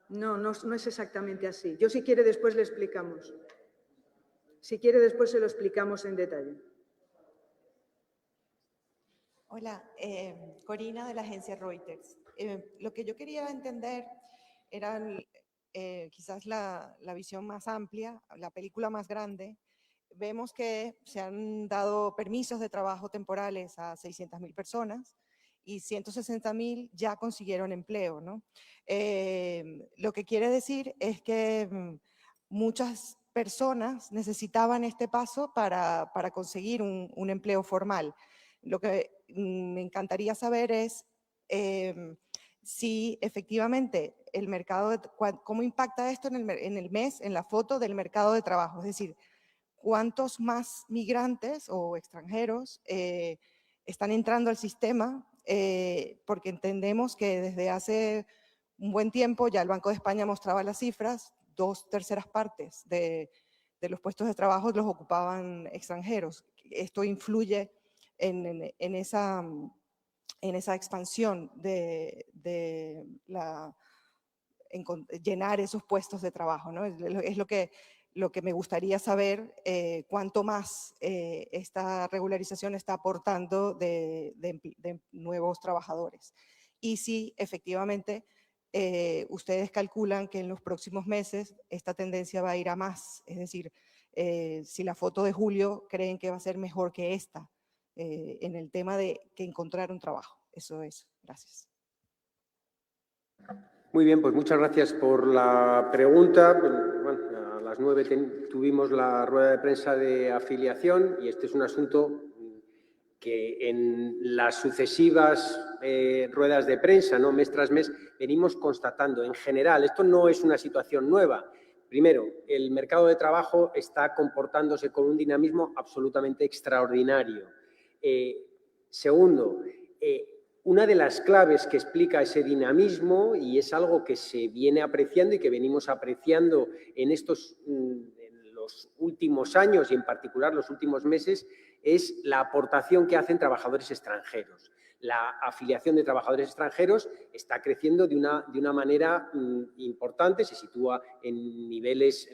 No es exactamente así. Yo, si quiere, después le explicamos. Si quiere, después se lo explicamos en detalle. Hola, Corina de la agencia Reuters. Lo que yo quería entender era quizás la visión más amplia, la película más grande. Vemos que se han dado permisos de trabajo temporales a 600.000 personas y 160.000 ya consiguieron empleo, ¿no? Lo que quiere decir es que muchas personas necesitaban este paso para conseguir un empleo formal. Lo que me encantaría saber es si efectivamente el mercado, cómo impacta esto en el mes, en la foto del mercado de trabajo. Es decir, cuántos más migrantes o extranjeros están entrando al sistema, porque entendemos que desde hace un buen tiempo ya el Banco de España mostraba las cifras, 2/3 partes de los puestos de trabajo los ocupaban extranjeros. Esto influye en esa expansión de llenar esos puestos de trabajo, ¿no? Es lo que me gustaría saber, cuánto más esta regularización está aportando de nuevos trabajadores. Y si efectivamente ustedes calculan que en los próximos meses esta tendencia va a ir a más, es decir, si la foto de julio creen que va a ser mejor que esta, en el tema de que encontrar un trabajo. Eso es. Gracias. Muy bien, pues muchas gracias por la pregunta. Bueno, a las 9 tuvimos la rueda de prensa de afiliación y este es un asunto que en las sucesivas ruedas de prensa, ¿no?, mes tras mes, venimos constatando. En general, esto no es una situación nueva. Primero, el mercado de trabajo está comportándose con un dinamismo absolutamente extraordinario. Segundo, una de las claves que explica ese dinamismo, y es algo que se viene apreciando y que venimos apreciando en los últimos años y en particular los últimos meses, es la aportación que hacen trabajadores extranjeros. La afiliación de trabajadores extranjeros está creciendo de una manera importante, se sitúa en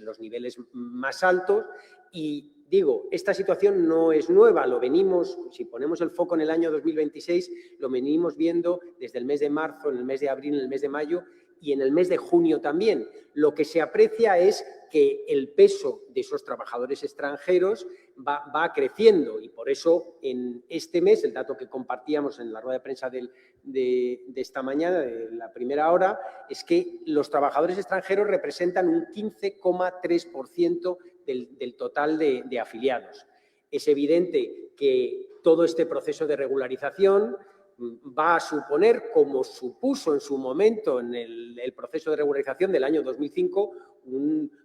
los niveles más altos y digo, esta situación no es nueva, lo venimos, si ponemos el foco en el año 2026, lo venimos viendo desde el mes de marzo, en el mes de abril, en el mes de mayo y en el mes de junio también. Lo que se aprecia es que el peso de esos trabajadores extranjeros va creciendo y por eso en este mes, el dato que compartíamos en la rueda de prensa de esta mañana, de la primera hora, es que los trabajadores extranjeros representan un 15,3% del total de afiliados. Es evidente que todo este proceso de regularización va a suponer, como supuso en su momento en el proceso de regularización del año 2005,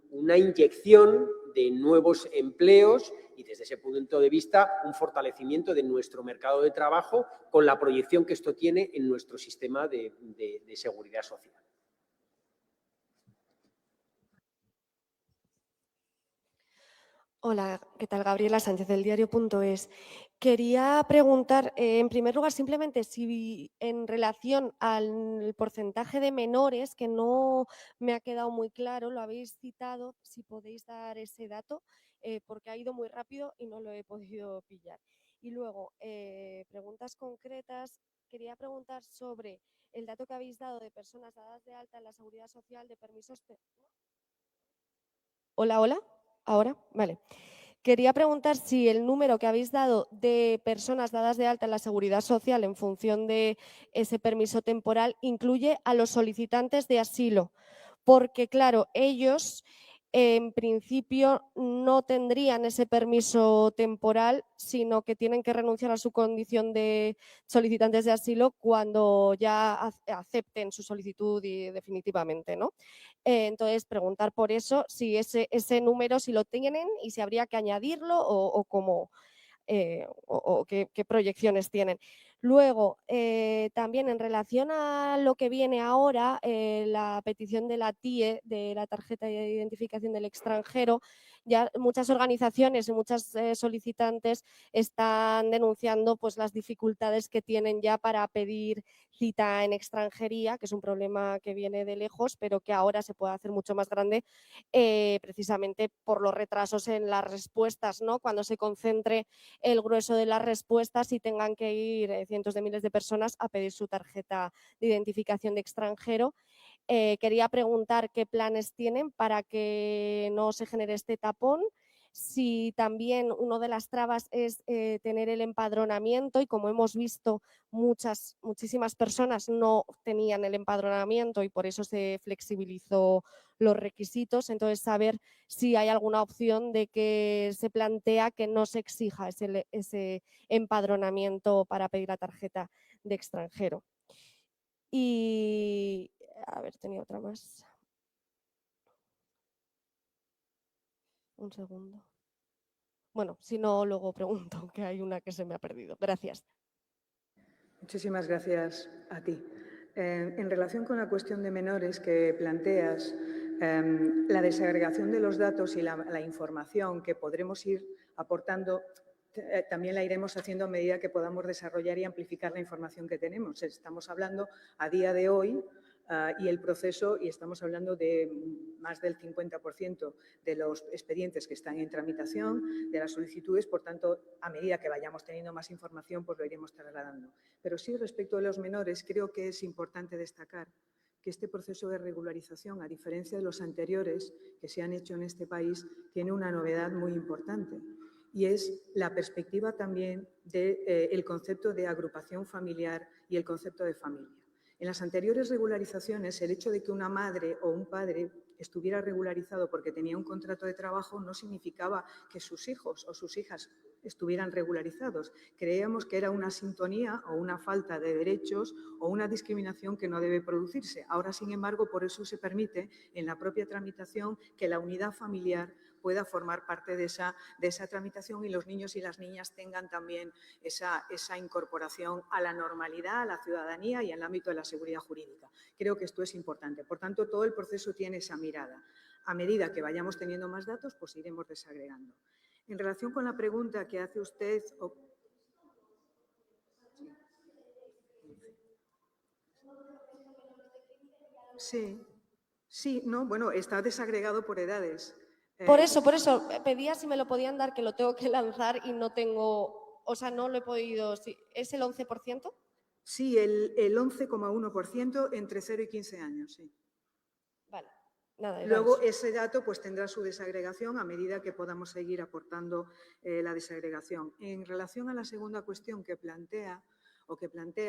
una inyección de nuevos empleos y desde ese punto de vista un fortalecimiento de nuestro mercado de trabajo con la proyección que esto tiene en nuestro sistema de seguridad social. Hola, ¿qué tal? Gabriela Sánchez, del diario.es. Quería preguntar, en primer lugar, simplemente si en relación al porcentaje de menores, que no me ha quedado muy claro, lo habéis citado, si podéis dar ese dato, porque ha ido muy rápido y no lo he podido pillar. Y luego, preguntas concretas, quería preguntar sobre el dato que habéis dado de personas dadas de alta en la Seguridad Social, de permisos... Hola, hola, ¿ahora? Vale. Quería preguntar si el número que habéis dado de personas dadas de alta en la Seguridad Social en función de ese permiso temporal incluye a los solicitantes de asilo, porque claro, ellos en principio no tendrían ese permiso temporal, sino que tienen que renunciar a su condición de solicitantes de asilo cuando ya acepten su solicitud y definitivamente, ¿no? Entonces, preguntar por eso, si ese número, si lo tienen y si habría que añadirlo o cómo, o qué proyecciones tienen. Luego, también en relación a lo que viene ahora, la petición de la TIE, de la tarjeta de identificación del extranjero, ya muchas organizaciones y muchas solicitantes están denunciando pues, las dificultades que tienen ya para pedir cita en extranjería, que es un problema que viene de lejos, pero que ahora se puede hacer mucho más grande precisamente por los retrasos en las respuestas, ¿no? Cuando se concentre el grueso de las respuestas y tengan que ir cientos de miles de personas a pedir su tarjeta de identificación de extranjero. Quería preguntar qué planes tienen para que no se genere este tapón, si también una de las trabas es tener el empadronamiento y como hemos visto muchísimas personas no tenían el empadronamiento y por eso se flexibilizó los requisitos, entonces saber si hay alguna opción de que se plantea que no se exija ese empadronamiento para pedir la tarjeta de extranjero. Y, a ver, tenía otra más. Un segundo. Bueno, si no, luego pregunto, que hay una que se me ha perdido. Gracias. Muchísimas gracias a ti. En relación con la cuestión de menores que planteas, la desagregación de los datos y la información que podremos ir aportando también la iremos haciendo a medida que podamos desarrollar y amplificar la información que tenemos. Estamos hablando a día de hoy y el proceso, y estamos hablando de más del 50% de los expedientes que están en tramitación, de las solicitudes, por tanto, a medida que vayamos teniendo más información, pues lo iremos trasladando. Pero sí, respecto a los menores, creo que es importante destacar que este proceso de regularización, a diferencia de los anteriores que se han hecho en este país, tiene una novedad muy importante y es la perspectiva también del concepto de agrupación familiar y el concepto de familia. En las anteriores regularizaciones, el hecho de que una madre o un padre estuviera regularizado porque tenía un contrato de trabajo no significaba que sus hijos o sus hijas estuvieran regularizados. Creíamos que era una sintonía o una falta de derechos o una discriminación que no debe producirse. Ahora, sin embargo, por eso se permite en la propia tramitación que la unidad familiar pueda formar parte de esa tramitación y los niños y las niñas tengan también esa incorporación a la normalidad, a la ciudadanía y al ámbito de la seguridad jurídica. Creo que esto es importante. Por tanto, todo el proceso tiene esa mirada. A medida que vayamos teniendo más datos, pues iremos desagregando. En relación con la pregunta que hace usted... Sí, no, bueno, está desagregado por edades. Por eso, pedía si me lo podían dar, que lo tengo que lanzar y no tengo, o sea, no lo he podido, ¿es el 11%? Sí, el 11,1% entre 0 y 15 años, sí. Vale, nada. Luego ese dato pues tendrá su desagregación a medida que podamos seguir aportando la desagregación. En relación a la segunda cuestión que plantea,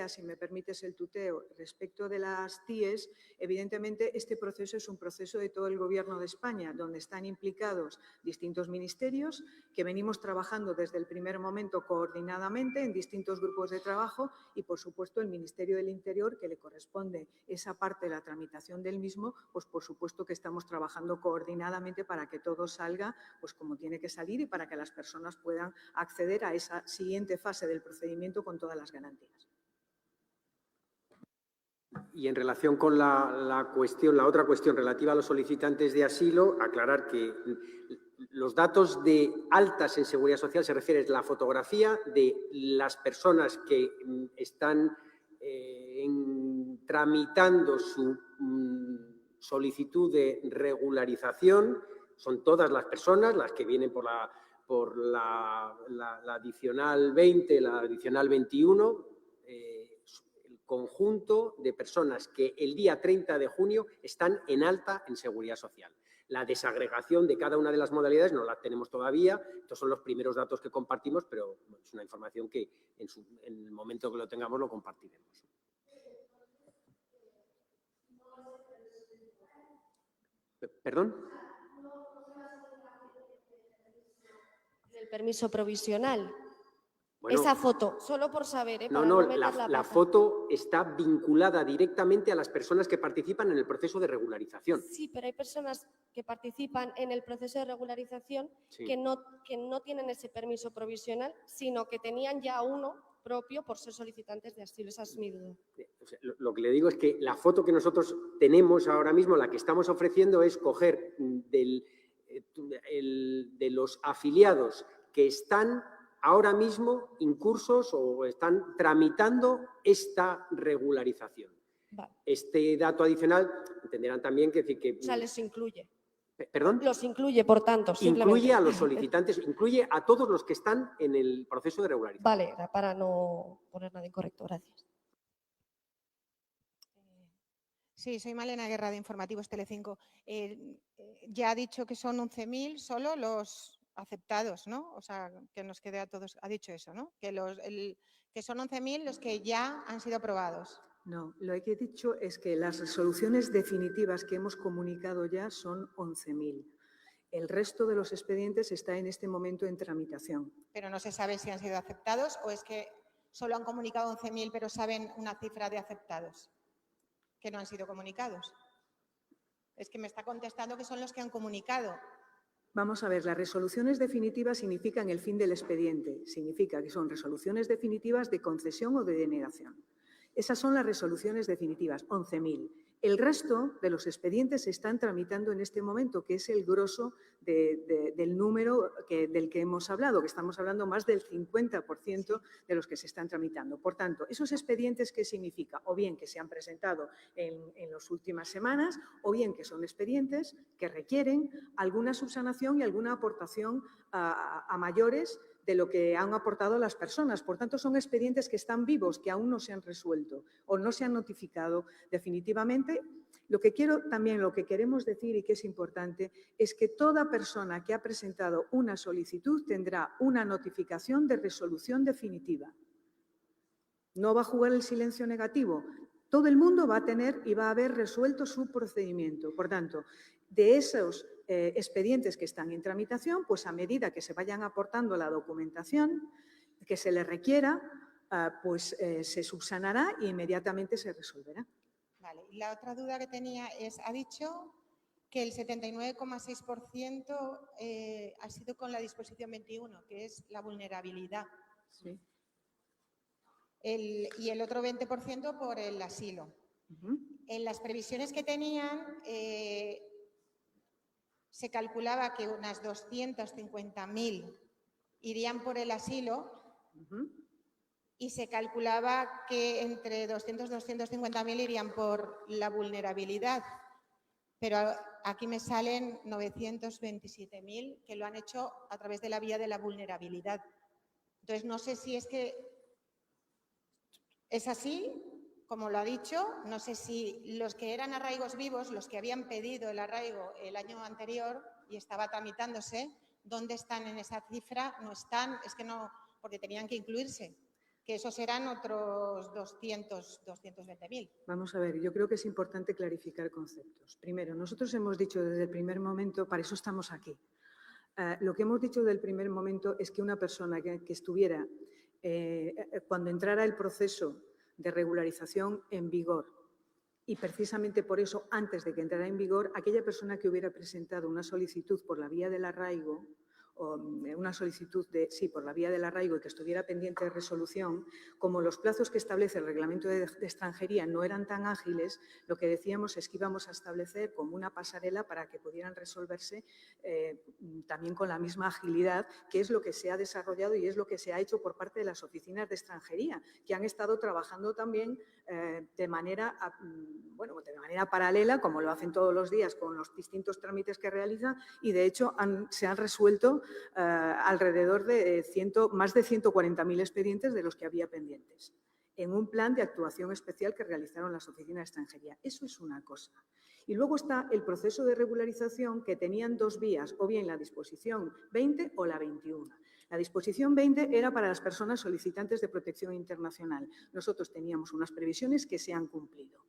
si me permites el tuteo, respecto de las TIEs, evidentemente este proceso es un proceso de todo el Gobierno de España, donde están implicados distintos ministerios que venimos trabajando desde el primer momento coordinadamente en distintos grupos de trabajo y, por supuesto, el Ministerio del Interior, que le corresponde esa parte de la tramitación del mismo, pues por supuesto que estamos trabajando coordinadamente para que todo salga pues como tiene que salir y para que las personas puedan acceder a esa siguiente fase del procedimiento con todas las garantías. Y en relación con la otra cuestión relativa a los solicitantes de asilo, aclarar que los datos de altas en Seguridad Social se refieren a la fotografía de las personas que están tramitando su solicitud de regularización. Son todas las personas, las que vienen por la adicional 20, la adicional 21, el conjunto de personas que el día 30 de junio están en alta en Seguridad Social. La desagregación de cada una de las modalidades no la tenemos todavía. Estos son los primeros datos que compartimos, pero es una información que en el momento que lo tengamos lo compartiremos. ¿Perdón? El permiso provisional. Bueno, esa foto, solo por saber, No, para no, meter la pata. foto está vinculada directamente a las personas que participan en el proceso de regularización. Sí, pero hay personas que participan en el proceso de regularización Sí. que no tienen ese permiso provisional, sino que tenían ya uno propio por ser solicitantes de asilo. Esa es mi duda. O sea, lo que le digo es que la foto que nosotros tenemos ahora mismo, la que estamos ofreciendo, es coger de los afiliados que están ahora mismo incursos o están tramitando esta regularización. Vale. Este dato adicional entenderán también que... O sea, les incluye. ¿Perdón? Los incluye, por tanto, simplemente. Incluye a los solicitantes, incluye a todos los que están en el proceso de regularización. Vale, era para no poner nada incorrecto. Gracias. Sí, soy Malena Guerra de Informativos Telecinco. Ya ha dicho que son 11.000 solo los aceptados, ¿no? O sea, que nos quede a todos. Ha dicho eso, ¿no? Que son 11.000 los que ya han sido aprobados. No, lo que he dicho es que las resoluciones definitivas que hemos comunicado ya son 11.000. El resto de los expedientes está en este momento en tramitación. Pero no se sabe si han sido aceptados o es que solo han comunicado 11.000 pero saben una cifra de aceptados que no han sido comunicados. Es que me está contestando que son los que han comunicado. Vamos a ver, las resoluciones definitivas significan el fin del expediente. Significa que son resoluciones definitivas de concesión o de denegación. Esas son las resoluciones definitivas, 11.000. El resto de los expedientes se están tramitando en este momento, que es el grosso del número del que hemos hablado, que estamos hablando más del 50% de los que se están tramitando. Por tanto, esos expedientes, ¿qué significa? O bien que se han presentado en las últimas semanas, o bien que son expedientes que requieren alguna subsanación y alguna aportación a mayores de lo que han aportado las personas. Por tanto, son expedientes que están vivos, que aún no se han resuelto o no se han notificado definitivamente. Lo que queremos decir y que es importante es que toda persona que ha presentado una solicitud tendrá una notificación de resolución definitiva. No va a jugar el silencio negativo. Todo el mundo va a tener y va a haber resuelto su procedimiento. Por tanto, de esos expedientes que están en tramitación, pues a medida que se vayan aportando la documentación que se les requiera, se subsanará e inmediatamente se resolverá. Vale. Y la otra duda que tenía es, ha dicho que el 79,6% ha sido con la disposición 21, que es la vulnerabilidad. Sí. Y el otro 20% por el asilo. En las previsiones que tenían, se calculaba que unas 250.000 irían por el asilo y se calculaba que entre 200 y 250.000 irían por la vulnerabilidad. Pero aquí me salen 927.000 que lo han hecho a través de la vía de la vulnerabilidad. Entonces, no sé si es que es así, como lo ha dicho, no sé si los que eran arraigos vivos, los que habían pedido el arraigo el año anterior y estaba tramitándose, ¿dónde están en esa cifra? No están, es que no, porque tenían que incluirse, que esos eran otros 220.000. Vamos a ver, yo creo que es importante clarificar conceptos. Primero, nosotros hemos dicho desde el primer momento, para eso estamos aquí. Lo que hemos dicho desde el primer momento es que una persona que estuviera, cuando entrara el proceso de regularización en vigor, y precisamente por eso, antes de que entrara en vigor, aquella persona que hubiera presentado una solicitud por la vía del arraigo una solicitud por la vía del arraigo y que estuviera pendiente de resolución, como los plazos que establece el Reglamento de Extranjería no eran tan ágiles, lo que decíamos es que íbamos a establecer como una pasarela para que pudieran resolverse también con la misma agilidad, que es lo que se ha desarrollado y es lo que se ha hecho por parte de las oficinas de extranjería, que han estado trabajando también de manera paralela, como lo hacen todos los días con los distintos trámites que realizan, y de hecho se han resuelto alrededor de más de 140.000 expedientes de los que había pendientes, en un plan de actuación especial que realizaron las oficinas de extranjería. Eso es una cosa. Y luego está el proceso de regularización, que tenían dos vías, o bien la disposición 20 o la 21. La disposición 20 era para las personas solicitantes de protección internacional. Nosotros teníamos unas previsiones que se han cumplido.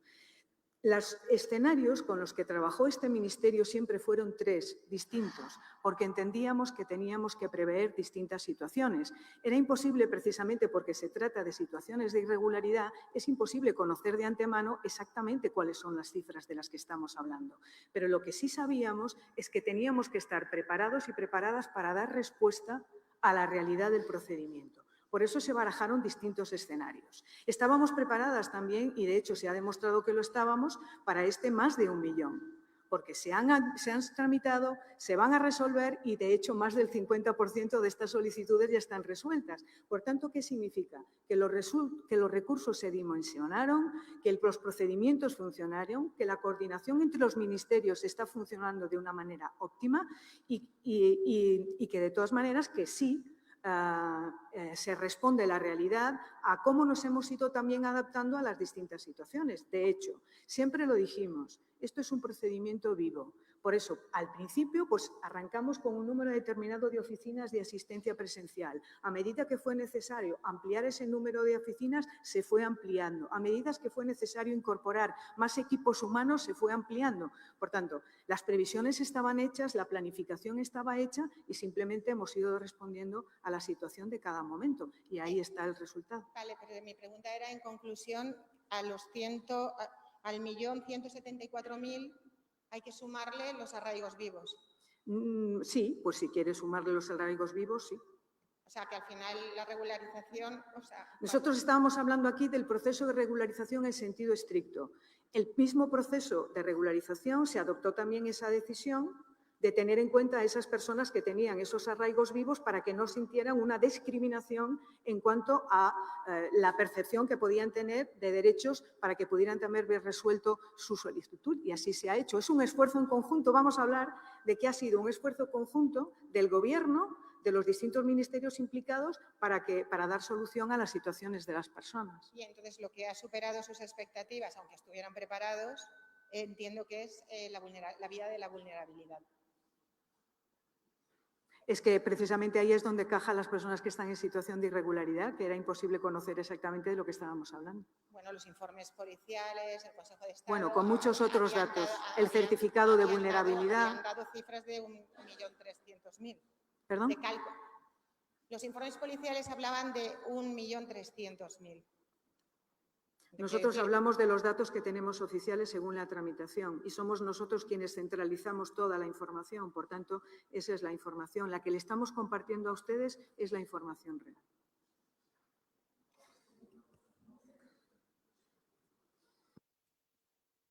Los escenarios con los que trabajó este Ministerio siempre fueron tres, distintos, porque entendíamos que teníamos que prever distintas situaciones. Era imposible, precisamente porque se trata de situaciones de irregularidad, es imposible conocer de antemano exactamente cuáles son las cifras de las que estamos hablando. Pero lo que sí sabíamos es que teníamos que estar preparados y preparadas para dar respuesta a la realidad del procedimiento. Por eso se barajaron distintos escenarios. Estábamos preparadas también, y de hecho se ha demostrado que lo estábamos, para más de 1 millón, porque se han tramitado, se van a resolver y de hecho más del 50% de estas solicitudes ya están resueltas. Por tanto, ¿qué significa? Que los recursos se dimensionaron, que los procedimientos funcionaron, que la coordinación entre los ministerios está funcionando de una manera óptima y que de todas maneras que sí, se responde la realidad a cómo nos hemos ido también adaptando a las distintas situaciones. De hecho, siempre lo dijimos, esto es un procedimiento vivo. Por eso, al principio, pues arrancamos con un número determinado de oficinas de asistencia presencial. A medida que fue necesario ampliar ese número de oficinas, se fue ampliando. A medida que fue necesario incorporar más equipos humanos, se fue ampliando. Por tanto, las previsiones estaban hechas, la planificación estaba hecha y simplemente hemos ido respondiendo a la situación de cada momento. Y ahí está el resultado. Vale, pero mi pregunta era, en conclusión, al 1.174.000 hay que sumarle los arraigos vivos. Sí, pues si quieres sumarle los arraigos vivos, sí. O sea, que al final la regularización... Nosotros estábamos hablando aquí del proceso de regularización en sentido estricto. El mismo proceso de regularización se adoptó también esa decisión de tener en cuenta a esas personas que tenían esos arraigos vivos para que no sintieran una discriminación en cuanto a la percepción que podían tener de derechos para que pudieran también ver resuelto su solicitud. Y así se ha hecho. Es un esfuerzo en conjunto. Vamos a hablar de que ha sido un esfuerzo conjunto del Gobierno, de los distintos ministerios implicados para dar solución a las situaciones de las personas. Y entonces lo que ha superado sus expectativas, aunque estuvieran preparados, entiendo que es la vía de la vulnerabilidad. Es que precisamente ahí es donde cajan las personas que están en situación de irregularidad, que era imposible conocer exactamente de lo que estábamos hablando. Bueno, los informes policiales, el Consejo de Estado... Bueno, con muchos otros datos. El certificado de vulnerabilidad... Han dado cifras de 1.300.000. ¿Perdón? De cálculo. Los informes policiales hablaban de 1.300.000. Nosotros hablamos de los datos que tenemos oficiales según la tramitación y somos nosotros quienes centralizamos toda la información. Por tanto, esa es la información. La que le estamos compartiendo a ustedes es la información real.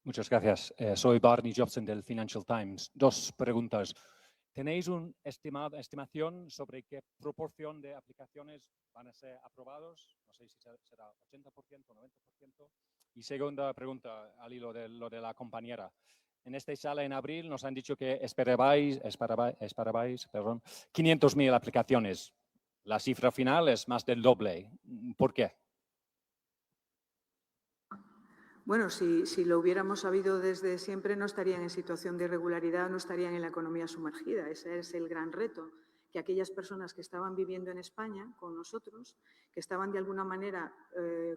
Muchas gracias. Soy Barney Jobson del Financial Times. Dos preguntas. ¿Tenéis una estimación sobre qué proporción de aplicaciones van a ser aprobados? No sé si será 80%, 90%. Y segunda pregunta, al hilo de lo de la compañera. En esta sala en abril nos han dicho que esperabais 500.000 aplicaciones. La cifra final es más del doble. ¿Por qué? Bueno, si lo hubiéramos sabido desde siempre, no estarían en situación de irregularidad, no estarían en la economía sumergida. Ese es el gran reto, que aquellas personas que estaban viviendo en España con nosotros, que estaban de alguna manera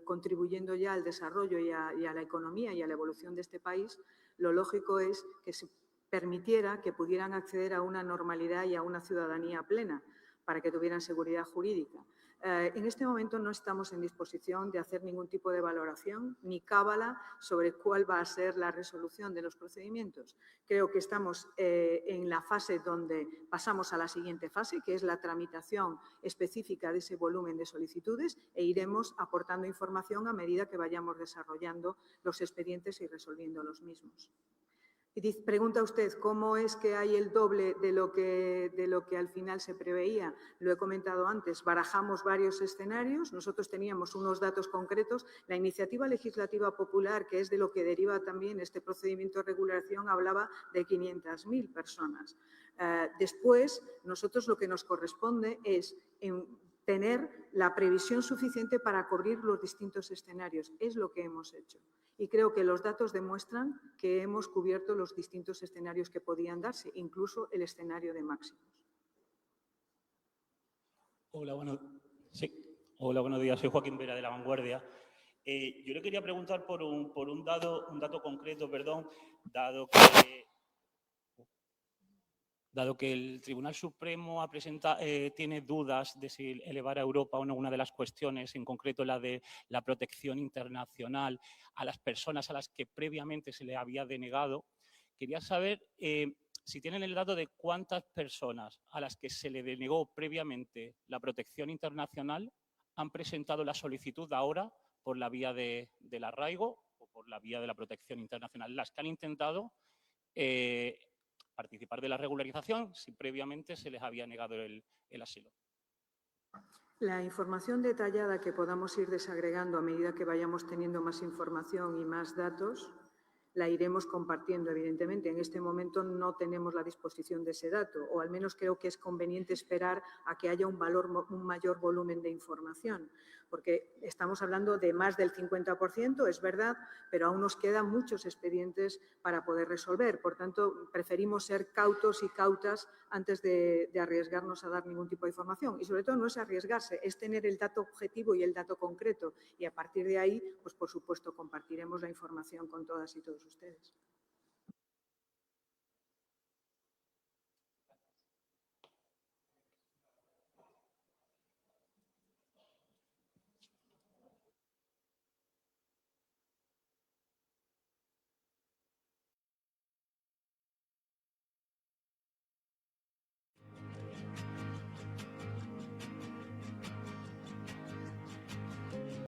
contribuyendo ya al desarrollo y a la economía y a la evolución de este país, lo lógico es que se permitiera que pudieran acceder a una normalidad y a una ciudadanía plena para que tuvieran seguridad jurídica. En este momento no estamos en disposición de hacer ningún tipo de valoración ni cábala sobre cuál va a ser la resolución de los procedimientos. Creo que estamos en la fase donde pasamos a la siguiente fase, que es la tramitación específica de ese volumen de solicitudes, e iremos aportando información a medida que vayamos desarrollando los expedientes y resolviendo los mismos. Y pregunta usted cómo es que hay el doble de lo que al final se preveía. Lo he comentado antes, barajamos varios escenarios, nosotros teníamos unos datos concretos. La iniciativa legislativa popular, que es de lo que deriva también este procedimiento de regulación, hablaba de 500.000 personas. Después, nosotros lo que nos corresponde es tener la previsión suficiente para cubrir los distintos escenarios. Es lo que hemos hecho. Y creo que los datos demuestran que hemos cubierto los distintos escenarios que podían darse, incluso el escenario de máximos. Hola, buenos días. Soy Joaquín Vera, de La Vanguardia. Yo le quería preguntar por un dato concreto, dado que el Tribunal Supremo tiene dudas de si elevar a Europa o no una de las cuestiones, en concreto la de la protección internacional a las personas a las que previamente se le había denegado. Quería saber si tienen el dato de cuántas personas a las que se le denegó previamente la protección internacional han presentado la solicitud ahora por la vía del arraigo o por la vía de la protección internacional, las que han intentado participar de la regularización si previamente se les había negado el asilo. La información detallada que podamos ir desagregando a medida que vayamos teniendo más información y más datos, la iremos compartiendo, evidentemente. En este momento no tenemos la disposición de ese dato, o al menos creo que es conveniente esperar a que haya un mayor volumen de información, porque estamos hablando de más del 50%, es verdad, pero aún nos quedan muchos expedientes para poder resolver. Por tanto, preferimos ser cautos y cautas antes de arriesgarnos a dar ningún tipo de información. Y sobre todo no es arriesgarse, es tener el dato objetivo y el dato concreto. Y a partir de ahí, pues por supuesto, compartiremos la información con todas y todos ustedes.